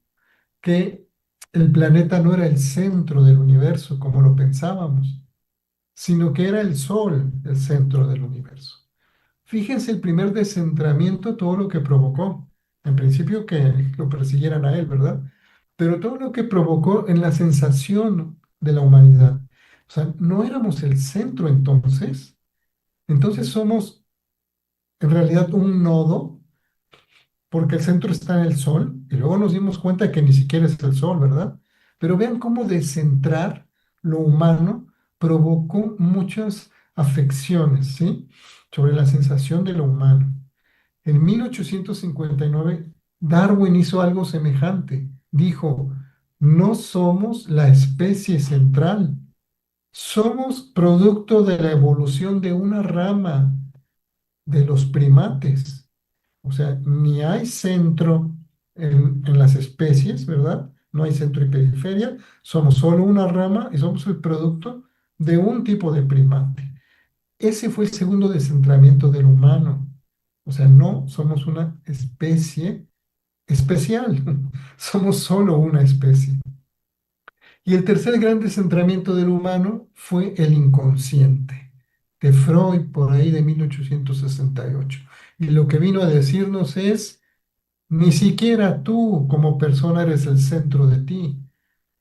que el planeta no era el centro del universo como lo pensábamos, sino que era el Sol el centro del universo. Fíjense el primer descentramiento, todo lo que provocó. En principio que lo persiguieran a él, ¿verdad? Pero todo lo que provocó en la sensación de la humanidad. O sea, no éramos el centro entonces. Entonces somos en realidad un nodo, porque el centro está en el Sol, y luego nos dimos cuenta que ni siquiera es el Sol, ¿verdad? Pero vean cómo descentrar lo humano provocó muchas afecciones, ¿sí? Sobre la sensación de lo humano. En 1859, Darwin hizo algo semejante. Dijo, no somos la especie central, somos producto de la evolución de una rama de los primates. O sea, ni hay centro en las especies, ¿verdad? No hay centro y periferia, somos solo una rama y somos el producto de un tipo de primate. Ese fue el segundo descentramiento del humano. O sea, no somos una especie especial, somos solo una especie. Y el tercer gran descentramiento del humano fue el inconsciente, de Freud por ahí de 1868. Y lo que vino a decirnos es, ni siquiera tú como persona eres el centro de ti.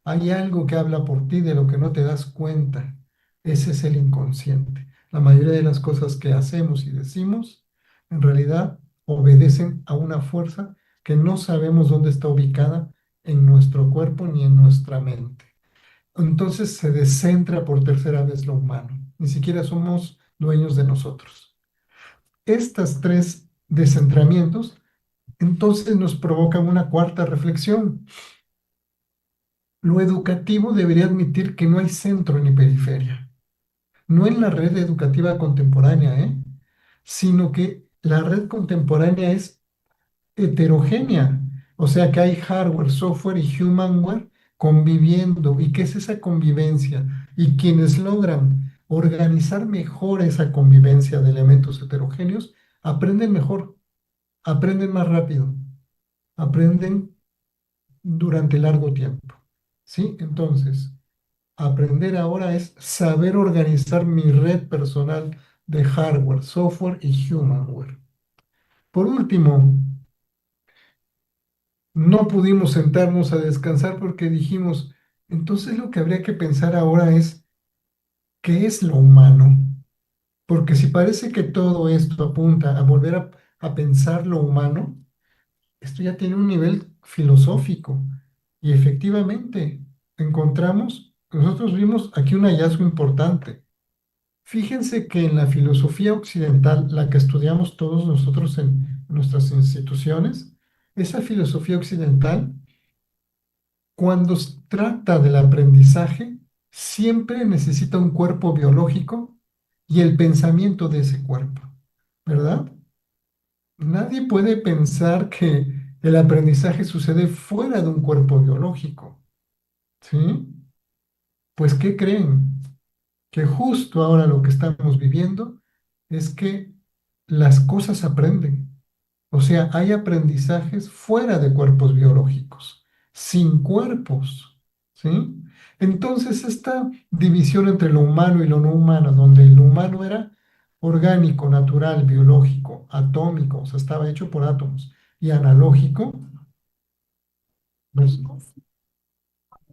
Hay algo que habla por ti de lo que no te das cuenta. Ese es el inconsciente. La mayoría de las cosas que hacemos y decimos, en realidad, obedecen a una fuerza que no sabemos dónde está ubicada en nuestro cuerpo ni en nuestra mente. Entonces se descentra por tercera vez lo humano. Ni siquiera somos dueños de nosotros. Estas tres descentramientos entonces nos provocan una cuarta reflexión. Lo educativo debería admitir que no hay centro ni periferia, no en la red educativa contemporánea, sino que la red contemporánea es heterogénea, o sea que hay hardware, software y humanware conviviendo. ¿Y qué es esa convivencia? Y quienes logran organizar mejor esa convivencia de elementos heterogéneos, aprenden mejor, aprenden más rápido, aprenden durante largo tiempo. ¿Sí? Entonces, aprender ahora es saber organizar mi red personal de hardware, software y humanware. Por último, no pudimos sentarnos a descansar porque dijimos, entonces lo que habría que pensar ahora es, ¿qué es lo humano? Porque si parece que todo esto apunta a volver a pensar lo humano, esto ya tiene un nivel filosófico. Y efectivamente, nosotros vimos aquí un hallazgo importante. Fíjense que en la filosofía occidental, la que estudiamos todos nosotros en nuestras instituciones, esa filosofía occidental, cuando trata del aprendizaje, siempre necesita un cuerpo biológico y el pensamiento de ese cuerpo, ¿verdad? Nadie puede pensar que el aprendizaje sucede fuera de un cuerpo biológico, ¿sí? Pues, ¿qué creen? Que justo ahora lo que estamos viviendo es que las cosas aprenden. O sea, hay aprendizajes fuera de cuerpos biológicos, sin cuerpos, ¿sí? Entonces, esta división entre lo humano y lo no humano, donde lo humano era orgánico, natural, biológico, atómico, o sea, estaba hecho por átomos, y analógico, pues,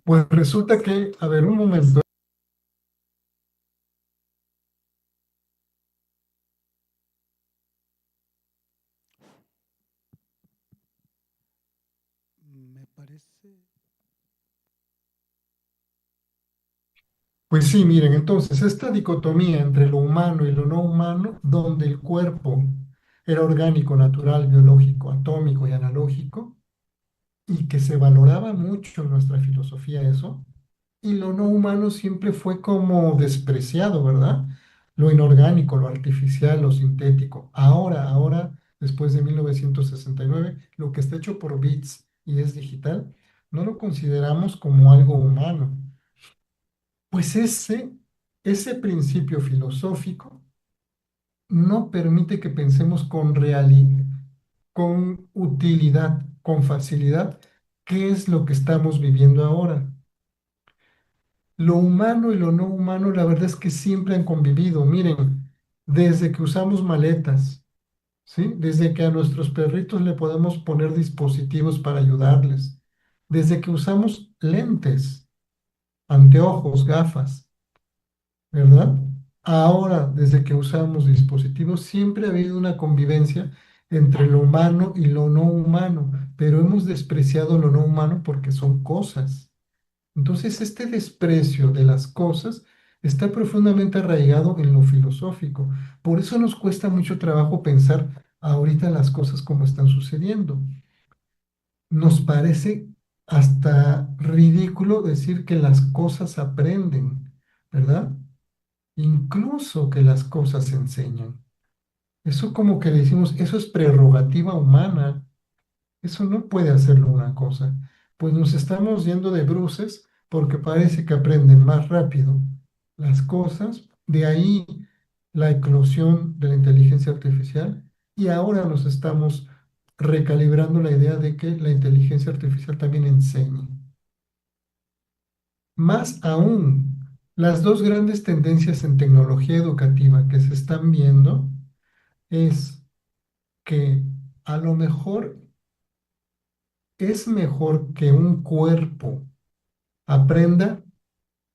pues resulta que, a ver, un momento. Me parece. Pues sí, miren, entonces esta dicotomía entre lo humano y lo no humano, donde el cuerpo era orgánico, natural, biológico, atómico y analógico, y que se valoraba mucho en nuestra filosofía eso, y lo no humano siempre fue como despreciado, ¿verdad? Lo inorgánico, lo artificial, lo sintético. Ahora, después de 1969, lo que está hecho por bits y es digital, no lo consideramos como algo humano. Pues ese principio filosófico no permite que pensemos con realidad, con utilidad, con facilidad, qué es lo que estamos viviendo ahora. Lo humano y lo no humano, la verdad es que siempre han convivido. Miren, desde que usamos maletas, ¿sí? Desde que a nuestros perritos le podemos poner dispositivos para ayudarles, desde que usamos lentes, anteojos, gafas, ¿verdad? Ahora, desde que usamos dispositivos, siempre ha habido una convivencia entre lo humano y lo no humano, pero hemos despreciado lo no humano porque son cosas. Entonces, este desprecio de las cosas está profundamente arraigado en lo filosófico. Por eso nos cuesta mucho trabajo pensar ahorita las cosas como están sucediendo. Nos parece hasta ridículo decir que las cosas aprenden, ¿verdad? Incluso que las cosas se enseñan. Eso como que le decimos, eso es prerrogativa humana, eso no puede hacerlo una cosa. Pues nos estamos yendo de bruces porque parece que aprenden más rápido las cosas, de ahí la eclosión de la inteligencia artificial y ahora nos estamos recalibrando la idea de que la inteligencia artificial también enseña. Más aún, las dos grandes tendencias en tecnología educativa que se están viendo es que a lo mejor es mejor que un cuerpo aprenda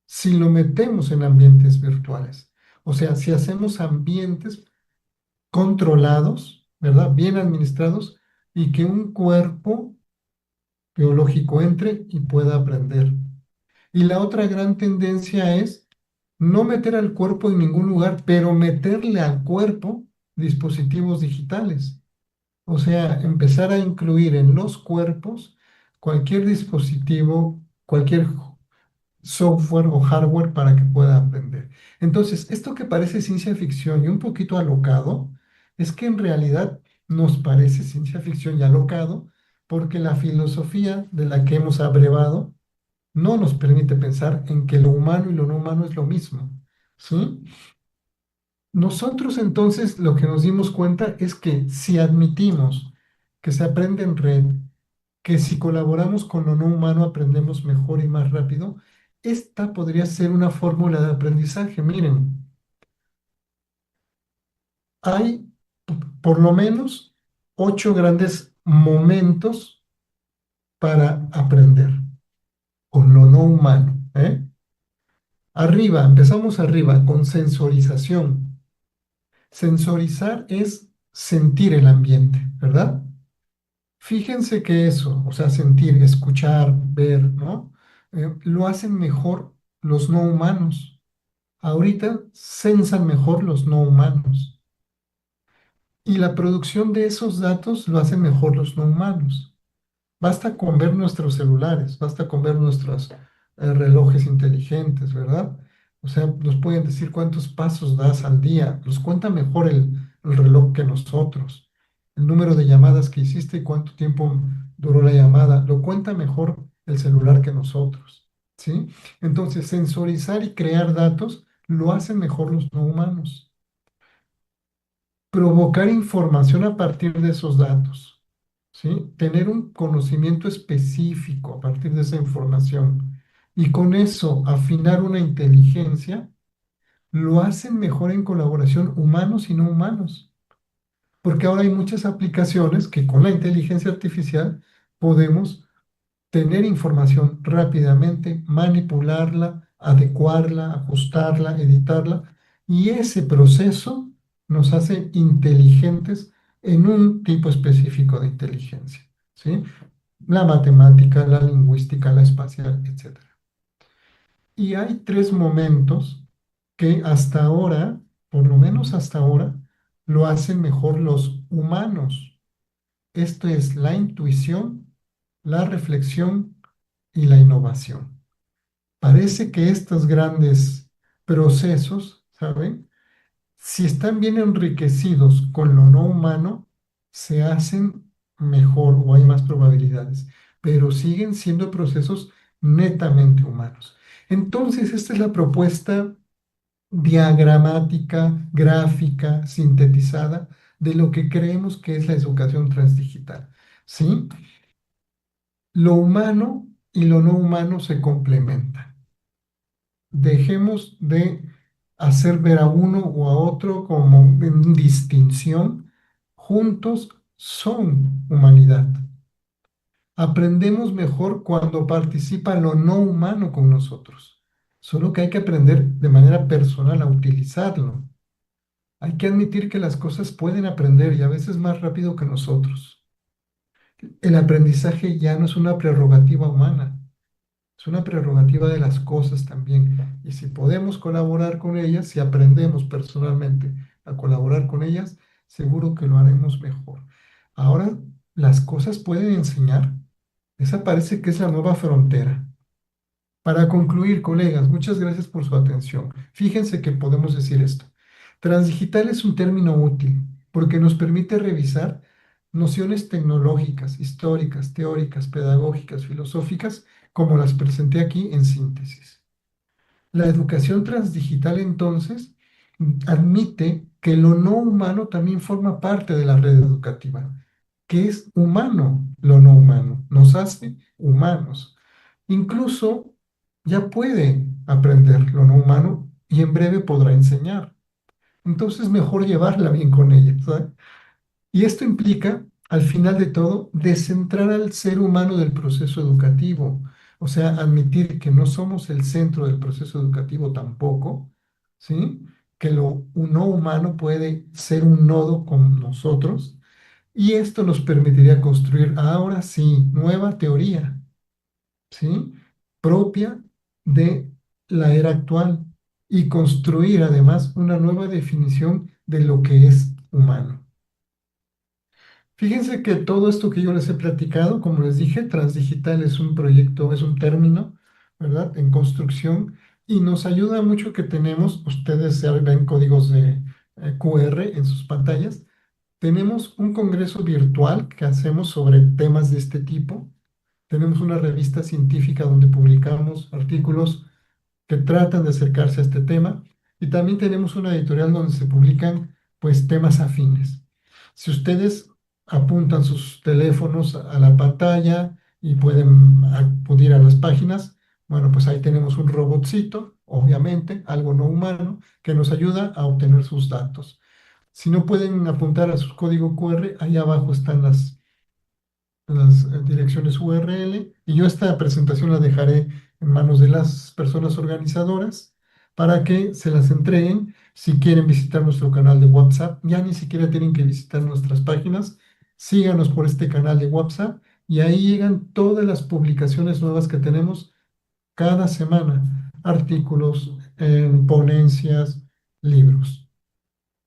si lo metemos en ambientes virtuales. O sea, si hacemos ambientes controlados, ¿verdad? Bien administrados y que un cuerpo biológico entre y pueda aprender. Y la otra gran tendencia es no meter al cuerpo en ningún lugar, pero meterle al cuerpo dispositivos digitales. O sea, empezar a incluir en los cuerpos cualquier dispositivo, cualquier software o hardware para que pueda aprender. Entonces, esto que parece ciencia ficción y un poquito alocado, es que en realidad nos parece ciencia ficción y alocado porque la filosofía de la que hemos abrevado no nos permite pensar en que lo humano y lo no humano es lo mismo, ¿sí? Nosotros entonces lo que nos dimos cuenta es que si admitimos que se aprende en red, que si colaboramos con lo no humano aprendemos mejor y más rápido, esta podría ser una fórmula de aprendizaje. Miren, hay por lo menos 8 grandes momentos para aprender con lo no humano, ¿eh? Arriba, empezamos arriba con sensorización. Sensorizar es sentir el ambiente, ¿verdad? Fíjense que eso, o sea, sentir, escuchar, ver, ¿no? Lo hacen mejor los no humanos. Ahorita sensan mejor los no humanos. Y la producción de esos datos lo hacen mejor los no humanos. Basta con ver nuestros celulares, basta con ver nuestros relojes inteligentes, ¿verdad? O sea, nos pueden decir cuántos pasos das al día, nos cuenta mejor el reloj que nosotros, el número de llamadas que hiciste y cuánto tiempo duró la llamada, lo cuenta mejor el celular que nosotros, ¿sí? Entonces, sensorizar y crear datos lo hacen mejor los no humanos. Provocar información a partir de esos datos. ¿Sí? Tener un conocimiento específico a partir de esa información y con eso afinar una inteligencia, lo hacen mejor en colaboración humanos y no humanos. Porque ahora hay muchas aplicaciones que con la inteligencia artificial podemos tener información rápidamente, manipularla, adecuarla, ajustarla, editarla, y ese proceso nos hace inteligentes en un tipo específico de inteligencia, ¿sí? La matemática, la lingüística, la espacial, etcétera. Y hay 3 momentos que hasta ahora, por lo menos hasta ahora, lo hacen mejor los humanos. Esto es la intuición, la reflexión y la innovación. Parece que estos grandes procesos, ¿saben? Si están bien enriquecidos con lo no humano, se hacen mejor o hay más probabilidades, pero siguen siendo procesos netamente humanos. Entonces, esta es la propuesta diagramática, gráfica, sintetizada de lo que creemos que es la educación transdigital. ¿Sí? Lo humano y lo no humano se complementan. Dejemos de hacer ver a uno o a otro como en distinción. Juntos son humanidad. Aprendemos mejor cuando participa lo no humano con nosotros. Solo que hay que aprender de manera personal a utilizarlo. Hay que admitir que las cosas pueden aprender y a veces más rápido que nosotros. El aprendizaje ya no es una prerrogativa humana, es una prerrogativa de las cosas también. Y si podemos colaborar con ellas, si aprendemos personalmente a colaborar con ellas, seguro que lo haremos mejor. Ahora las cosas pueden enseñar. Esa parece que es la nueva frontera. Para concluir, colegas, muchas gracias por su atención. Fíjense que podemos decir esto. Transdigital es un término útil porque nos permite revisar nociones tecnológicas, históricas, teóricas, pedagógicas, filosóficas, como las presenté aquí en síntesis. La educación transdigital, entonces, admite que lo no humano también forma parte de la red educativa, que es humano lo no humano, nos hace humanos. Incluso ya puede aprender lo no humano y en breve podrá enseñar. Entonces, mejor llevarla bien con ella, ¿sabes? Y esto implica, al final de todo, descentrar al ser humano del proceso educativo, o sea, admitir que no somos el centro del proceso educativo tampoco, ¿sí? Que lo no humano puede ser un nodo con nosotros, y esto nos permitiría construir ahora sí nueva teoría, ¿sí? Propia de la era actual y construir además una nueva definición de lo que es humano. Fíjense que todo esto que yo les he platicado, como les dije, Transdigital es un proyecto, es un término, ¿verdad? En construcción y nos ayuda mucho que tenemos, ustedes ya ven códigos de QR en sus pantallas, tenemos un congreso virtual que hacemos sobre temas de este tipo, tenemos una revista científica donde publicamos artículos que tratan de acercarse a este tema y también tenemos una editorial donde se publican pues temas afines. Si ustedes apuntan sus teléfonos a la pantalla y pueden acudir a las páginas, bueno, pues ahí tenemos un robotcito, obviamente, algo no humano, que nos ayuda a obtener sus datos. Si no pueden apuntar a su código QR, ahí abajo están las direcciones URL y yo esta presentación la dejaré en manos de las personas organizadoras para que se las entreguen. Si quieren visitar nuestro canal de WhatsApp, ya ni siquiera tienen que visitar nuestras páginas, síganos por este canal de WhatsApp y ahí llegan todas las publicaciones nuevas que tenemos cada semana, artículos, ponencias, libros.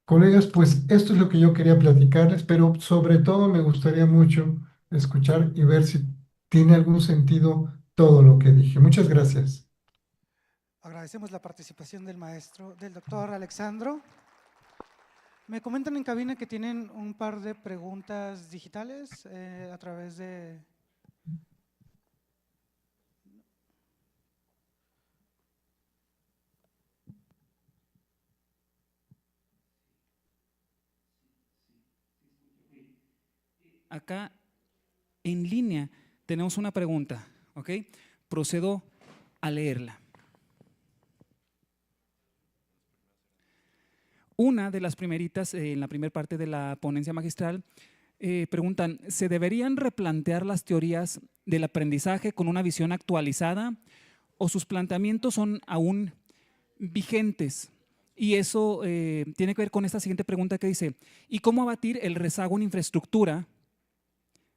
Colegas, pues esto es lo que yo quería platicarles, pero sobre todo me gustaría mucho escuchar y ver si tiene algún sentido todo lo que dije. Muchas gracias. Agradecemos la participación del maestro, del doctor Alexandro. Me comentan en cabina que tienen un par de preguntas digitales a través de… Acá en línea tenemos una pregunta, ¿ok? Procedo a leerla. Una de las primeritas, en la primera parte de la ponencia magistral, preguntan, ¿se deberían replantear las teorías del aprendizaje con una visión actualizada o sus planteamientos son aún vigentes? Y eso tiene que ver con esta siguiente pregunta que dice, ¿y cómo abatir el rezago en infraestructura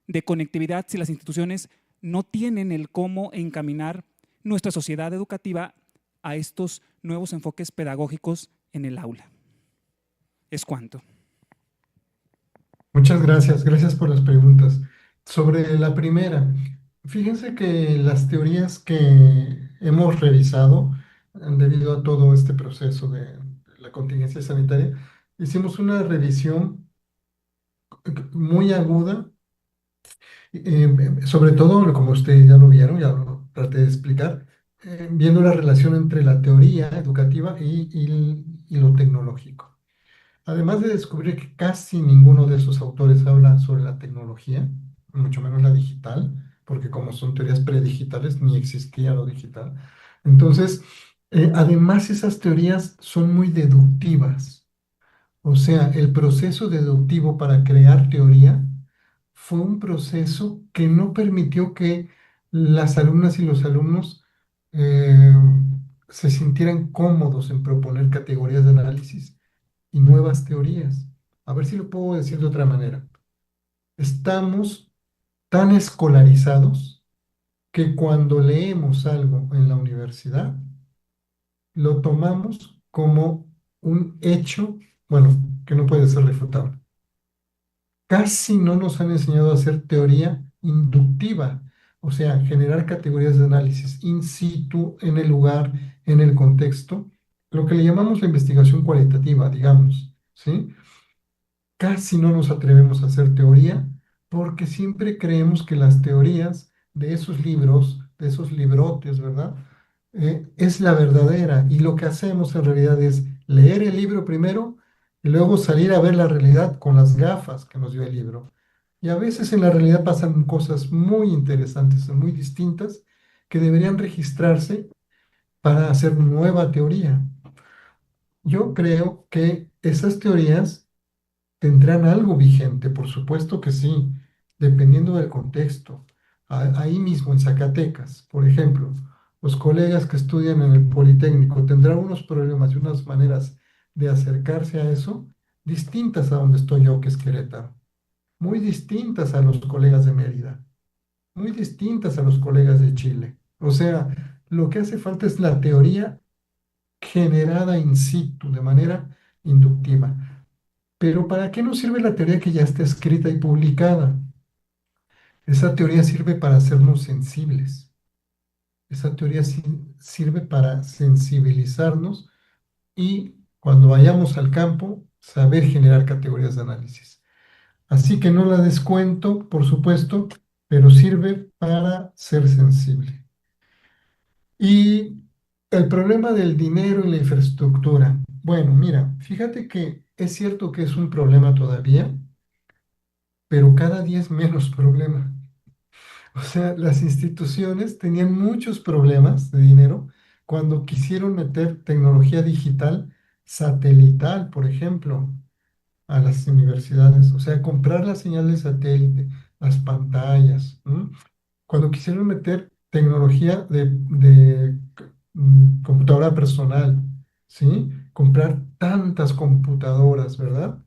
de conectividad si las instituciones no tienen el cómo encaminar nuestra sociedad educativa a estos nuevos enfoques pedagógicos en el aula? Es cuanto. Muchas gracias, gracias por las preguntas. Sobre la primera, Fíjense que las teorías que hemos revisado, debido a todo este proceso de la contingencia sanitaria, hicimos una revisión muy aguda, sobre todo, como ustedes ya lo vieron, ya lo traté de explicar, viendo la relación entre la teoría educativa y lo tecnológico. Además de descubrir que casi ninguno de esos autores habla sobre la tecnología, mucho menos la digital, porque como son teorías predigitales, ni existía lo digital. Entonces, además esas teorías son muy deductivas. O sea, el proceso deductivo para crear teoría fue un proceso que no permitió que las alumnas y los alumnos eh, se sintieran cómodos en proponer categorías de análisis y nuevas teorías. A ver si lo puedo decir de otra manera. Estamos tan escolarizados que cuando leemos algo en la universidad, lo tomamos como un hecho, bueno, que no puede ser refutable. Casi no nos han enseñado a hacer teoría inductiva, o sea, generar categorías de análisis in situ, en el lugar, en el contexto, lo que le llamamos la investigación cualitativa, digamos, ¿sí? Casi no nos atrevemos a hacer teoría porque siempre creemos que las teorías de esos libros, de esos librotes, ¿verdad? Es la verdadera y lo que hacemos en realidad es leer el libro primero y luego salir a ver la realidad con las gafas que nos dio el libro. Y a veces en la realidad pasan cosas muy interesantes, muy distintas, que deberían registrarse para hacer nueva teoría. Yo creo que esas teorías tendrán algo vigente, por supuesto que sí, dependiendo del contexto. Ahí mismo en Zacatecas, por ejemplo, los colegas que estudian en el Politécnico tendrán unos problemas y unas maneras de acercarse a eso distintas a donde estoy yo, que es Querétaro, muy distintas a los colegas de Mérida, muy distintas a los colegas de Chile. O sea, lo que hace falta es la teoría generada in situ, de manera inductiva. Pero ¿para qué nos sirve la teoría que ya está escrita y publicada? Esa teoría sirve para hacernos sensibles. Esa teoría sirve para sensibilizarnos y cuando vayamos al campo, saber generar categorías de análisis. Así que no la descuento, por supuesto, pero sirve para ser sensible. Y el problema del dinero y la infraestructura. Bueno, mira, fíjate que es cierto que es un problema todavía, pero cada día es menos problema. O sea, las instituciones tenían muchos problemas de dinero cuando quisieron meter tecnología digital satelital, por ejemplo, a las universidades. O sea, comprar la señal de satélite, las pantallas. Cuando quisieron meter tecnología de computadora personal, ¿sí? Comprar tantas computadoras, ¿verdad?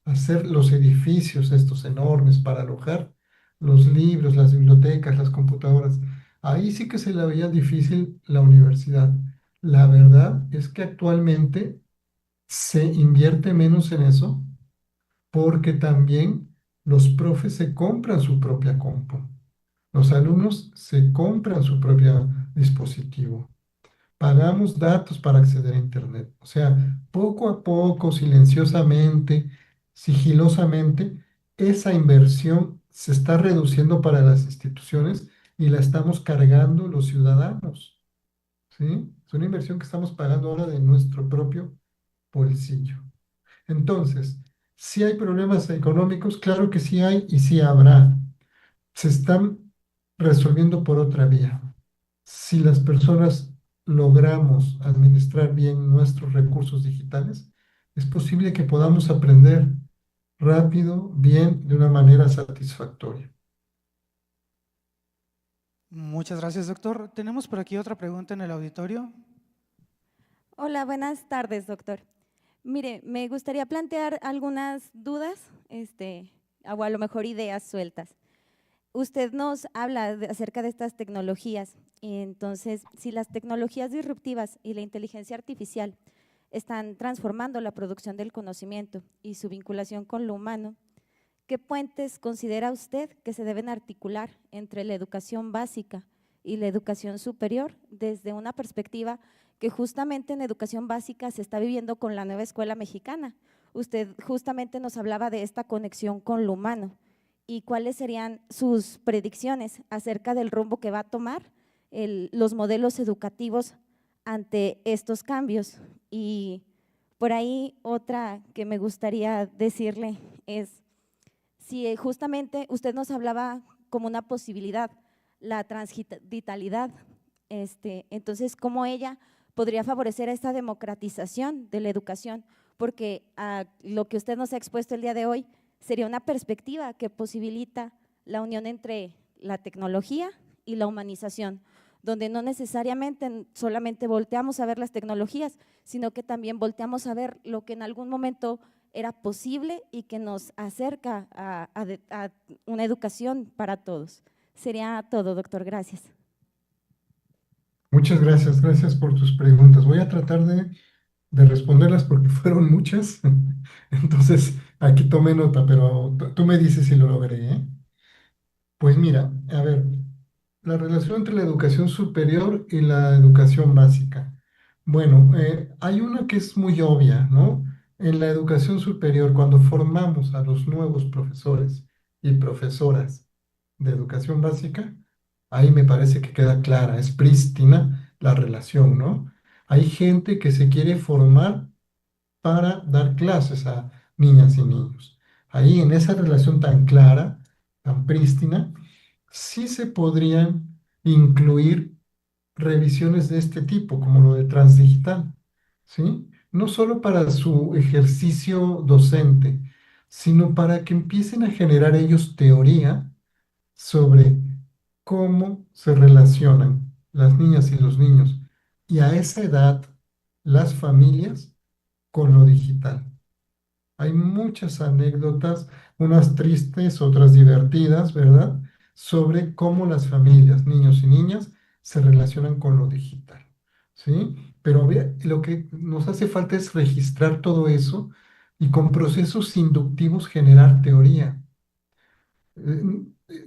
Hacer los edificios estos enormes para alojar los libros, las bibliotecas, las computadoras. Ahí sí que se le veía difícil la universidad. La verdad es que actualmente se invierte menos en eso porque también los profes se compran su propia compu. Los alumnos se compran su propio dispositivo. Pagamos datos para acceder a Internet. O sea, poco a poco, silenciosamente, sigilosamente, esa inversión se está reduciendo para las instituciones y la estamos cargando los ciudadanos. ¿Sí? Es una inversión que estamos pagando ahora de nuestro propio bolsillo. Entonces, si hay problemas económicos, claro que sí hay y sí habrá. Se están resolviendo por otra vía. Si las personas logramos administrar bien nuestros recursos digitales, es posible que podamos aprender rápido, bien, de una manera satisfactoria. Muchas gracias, doctor. Tenemos por aquí otra pregunta en el auditorio. Hola, buenas tardes, doctor. Mire, me gustaría plantear algunas dudas, o a lo mejor ideas sueltas. Usted nos habla acerca de estas tecnologías, y entonces, si las tecnologías disruptivas y la inteligencia artificial están transformando la producción del conocimiento y su vinculación con lo humano, ¿qué puentes considera usted que se deben articular entre la educación básica y la educación superior desde una perspectiva que justamente en educación básica se está viviendo con la nueva escuela mexicana? Usted justamente nos hablaba de esta conexión con lo humano y cuáles serían sus predicciones acerca del rumbo que va a tomar los modelos educativos ante estos cambios. Y por ahí otra que me gustaría decirle es, si justamente usted nos hablaba como una posibilidad, la transdigitalidad, entonces, ¿cómo ella podría favorecer esta democratización de la educación? Porque lo que usted nos ha expuesto el día de hoy sería una perspectiva que posibilita la unión entre la tecnología y la humanización, donde no necesariamente solamente volteamos a ver las tecnologías, sino que también volteamos a ver lo que en algún momento era posible y que nos acerca a una educación para todos. Sería todo, doctor. Gracias. Muchas gracias, gracias por tus preguntas. Voy a tratar de responderlas porque fueron muchas. Entonces, aquí tomé nota, pero tú me dices si lo logré, ¿eh? Pues mira, a ver, la relación entre la educación superior y la educación básica. Bueno, hay una que es muy obvia, ¿no? En la educación superior, cuando formamos a los nuevos profesores y profesoras de educación básica, ahí me parece que queda clara, es prístina la relación, ¿no? Hay gente que se quiere formar para dar clases a niñas y niños. Ahí en esa relación tan clara, tan prístina, sí se podrían incluir revisiones de este tipo, como lo de transdigital, ¿sí? No solo para su ejercicio docente, sino para que empiecen a generar ellos teoría sobre cómo se relacionan las niñas y los niños y a esa edad las familias con lo digital. Hay muchas anécdotas, unas tristes, otras divertidas, ¿verdad? Sobre cómo las familias, niños y niñas, se relacionan con lo digital, ¿sí? Pero lo que nos hace falta es registrar todo eso y con procesos inductivos generar teoría.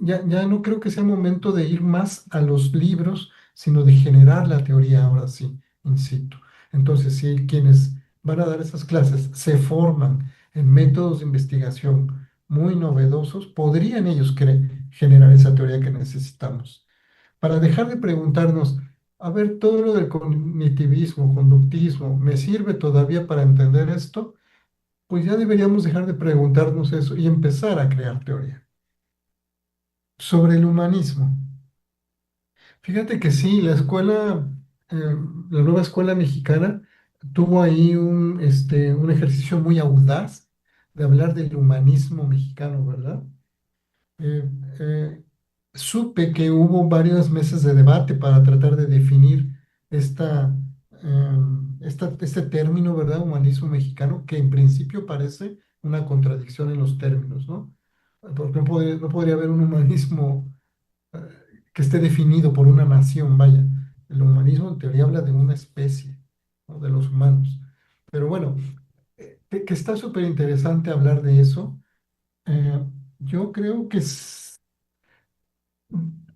Ya no creo que sea momento de ir más a los libros, sino de generar la teoría ahora sí, in situ. Entonces, si quienes van a dar esas clases se forman en métodos de investigación muy novedosos, podrían ellos generar esa teoría que necesitamos. Para dejar de preguntarnos, a ver, todo lo del cognitivismo, conductismo, ¿me sirve todavía para entender esto? Pues ya deberíamos dejar de preguntarnos eso y empezar a crear teoría. Sobre el humanismo. Fíjate que sí, eh, la nueva escuela mexicana tuvo ahí un ejercicio muy audaz de hablar del humanismo mexicano, ¿verdad? Eh, eh, Supe que hubo varios meses de debate para tratar de definir este término, ¿verdad? Humanismo mexicano, que en principio parece una contradicción en los términos, ¿no? Porque no podría haber un humanismo eh, que esté definido por una nación, vaya. El humanismo en teoría habla de una especie, ¿no? De los humanos. Pero bueno, que está súper interesante hablar de eso. Eh, yo creo que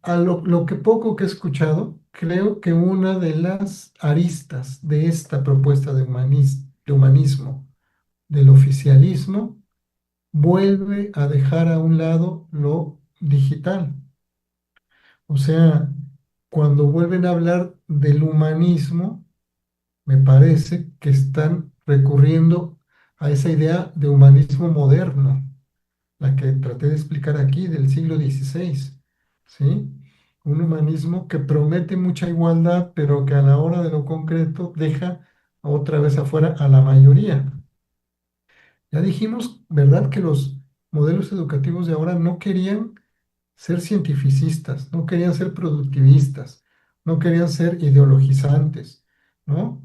a lo que poco que he escuchado, creo que una de las aristas de esta propuesta de humanismo, del oficialismo, vuelve a dejar a un lado lo digital. O sea, cuando vuelven a hablar del humanismo, me parece que están recurriendo a esa idea de humanismo moderno, la que traté de explicar aquí del siglo XVI, ¿sí? Un humanismo que promete mucha igualdad, pero que a la hora de lo concreto deja otra vez afuera a la mayoría. Ya dijimos, ¿verdad?, que los modelos educativos de ahora no querían ser cientificistas, no querían ser productivistas, no querían ser ideologizantes, ¿no?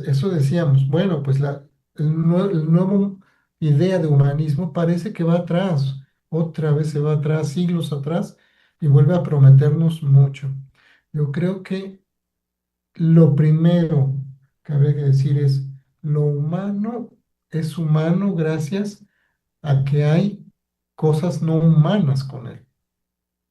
Eso decíamos, bueno, pues el nuevo idea de humanismo parece que va atrás, otra vez se va atrás, siglos atrás, y vuelve a prometernos mucho. Yo creo que lo primero que habría que decir es, lo humano es humano gracias a que hay cosas no humanas con él.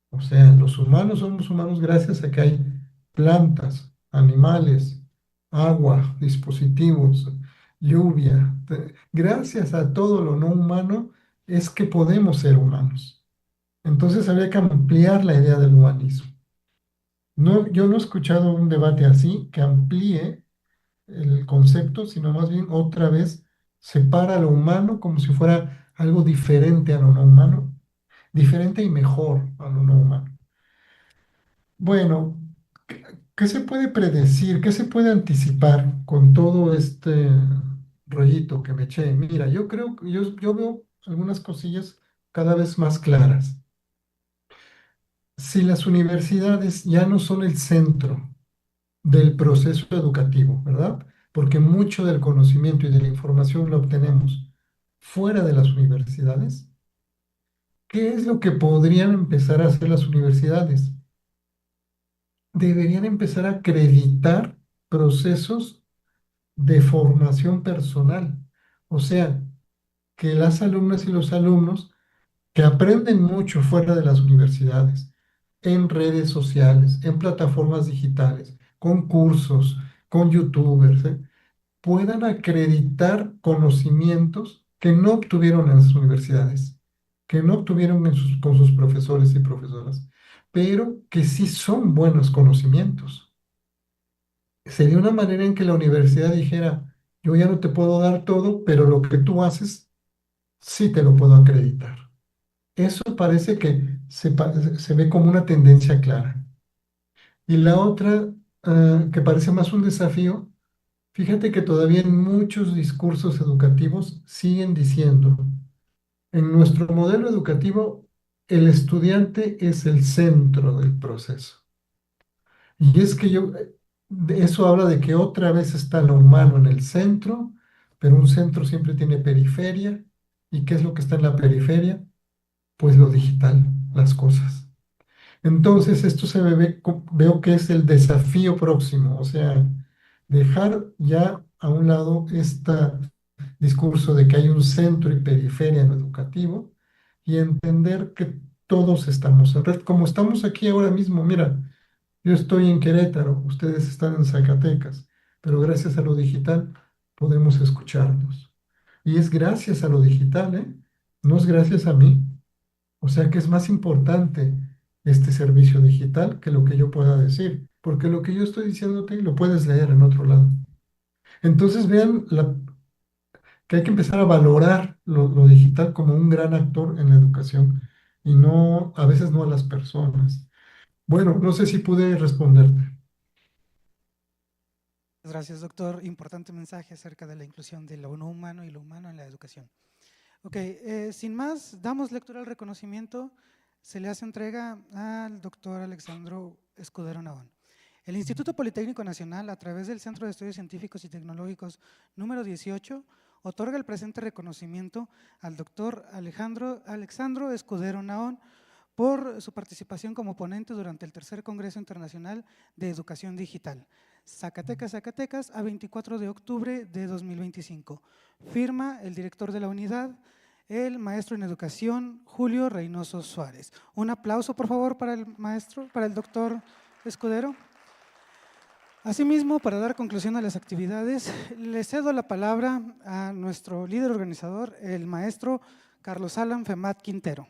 O sea, los humanos somos humanos gracias a que hay plantas, animales, agua, dispositivos, lluvia. Gracias a todo lo no humano es que podemos ser humanos. Entonces había que ampliar la idea del humanismo. No, yo no he escuchado un debate así que amplíe el concepto, sino más bien otra vez separa lo humano como si fuera algo diferente a lo no humano, diferente y mejor a lo no humano. Bueno, ¿qué se puede predecir? ¿Qué se puede anticipar con todo este rollito que me eché? Mira, yo creo que yo veo algunas cosillas cada vez más claras. Si las universidades ya no son el centro del proceso educativo, ¿verdad? Porque mucho del conocimiento y de la información lo obtenemos fuera de las universidades. ¿Qué es lo que podrían empezar a hacer las universidades? Deberían empezar a acreditar procesos de formación personal. O sea, que las alumnas y los alumnos que aprenden mucho fuera de las universidades, en redes sociales, en plataformas digitales, con cursos, con youtubers, puedan acreditar conocimientos que no obtuvieron en las universidades, que no obtuvieron con sus profesores y profesoras, pero que sí son buenos conocimientos. Sería una manera en que la universidad dijera, yo ya no te puedo dar todo, pero lo que tú haces sí te lo puedo acreditar. Eso parece que se ve como una tendencia clara. Y la otra, que parece más un desafío, fíjate que todavía en muchos discursos educativos siguen diciendo, en nuestro modelo educativo, el estudiante es el centro del proceso. Y es que eso habla de que otra vez está lo humano en el centro, pero un centro siempre tiene periferia. ¿Y qué es lo que está en la periferia? Pues lo digital, las cosas. Entonces, esto veo que es el desafío próximo, o sea, dejar ya a un lado este discurso de que hay un centro y periferia en lo educativo y entender que todos estamos en red, como estamos aquí ahora mismo. Mira, yo estoy en Querétaro, ustedes están en Zacatecas, pero gracias a lo digital podemos escucharnos. Y es gracias a lo digital, ¿eh? No es gracias a mí. O sea que es más importante este servicio digital que lo que yo pueda decir, porque lo que yo estoy diciéndote lo puedes leer en otro lado. Entonces vean que hay que empezar a valorar lo digital como un gran actor en la educación y no, a veces no a las personas. Bueno, no sé si pude responderte. Gracias, doctor. Importante mensaje acerca de la inclusión de lo no humano y lo humano en la educación. Ok, sin más, damos lectura al reconocimiento. Se le hace entrega al doctor Alexandro Escudero Nahón. El Instituto Politécnico Nacional, a través del Centro de Estudios Científicos y Tecnológicos número 18, otorga el presente reconocimiento al doctor Alexandro Escudero Nahón por su participación como ponente durante el tercer Congreso Internacional de Educación Digital, Zacatecas, Zacatecas, a 24 de octubre de 2025. Firma el director de la unidad, el maestro en educación, Julio Reynoso Suárez. Un aplauso, por favor, para el maestro, para el doctor Escudero. Asimismo, para dar conclusión a las actividades, le cedo la palabra a nuestro líder organizador, el maestro Carlos Alan Femat Quintero.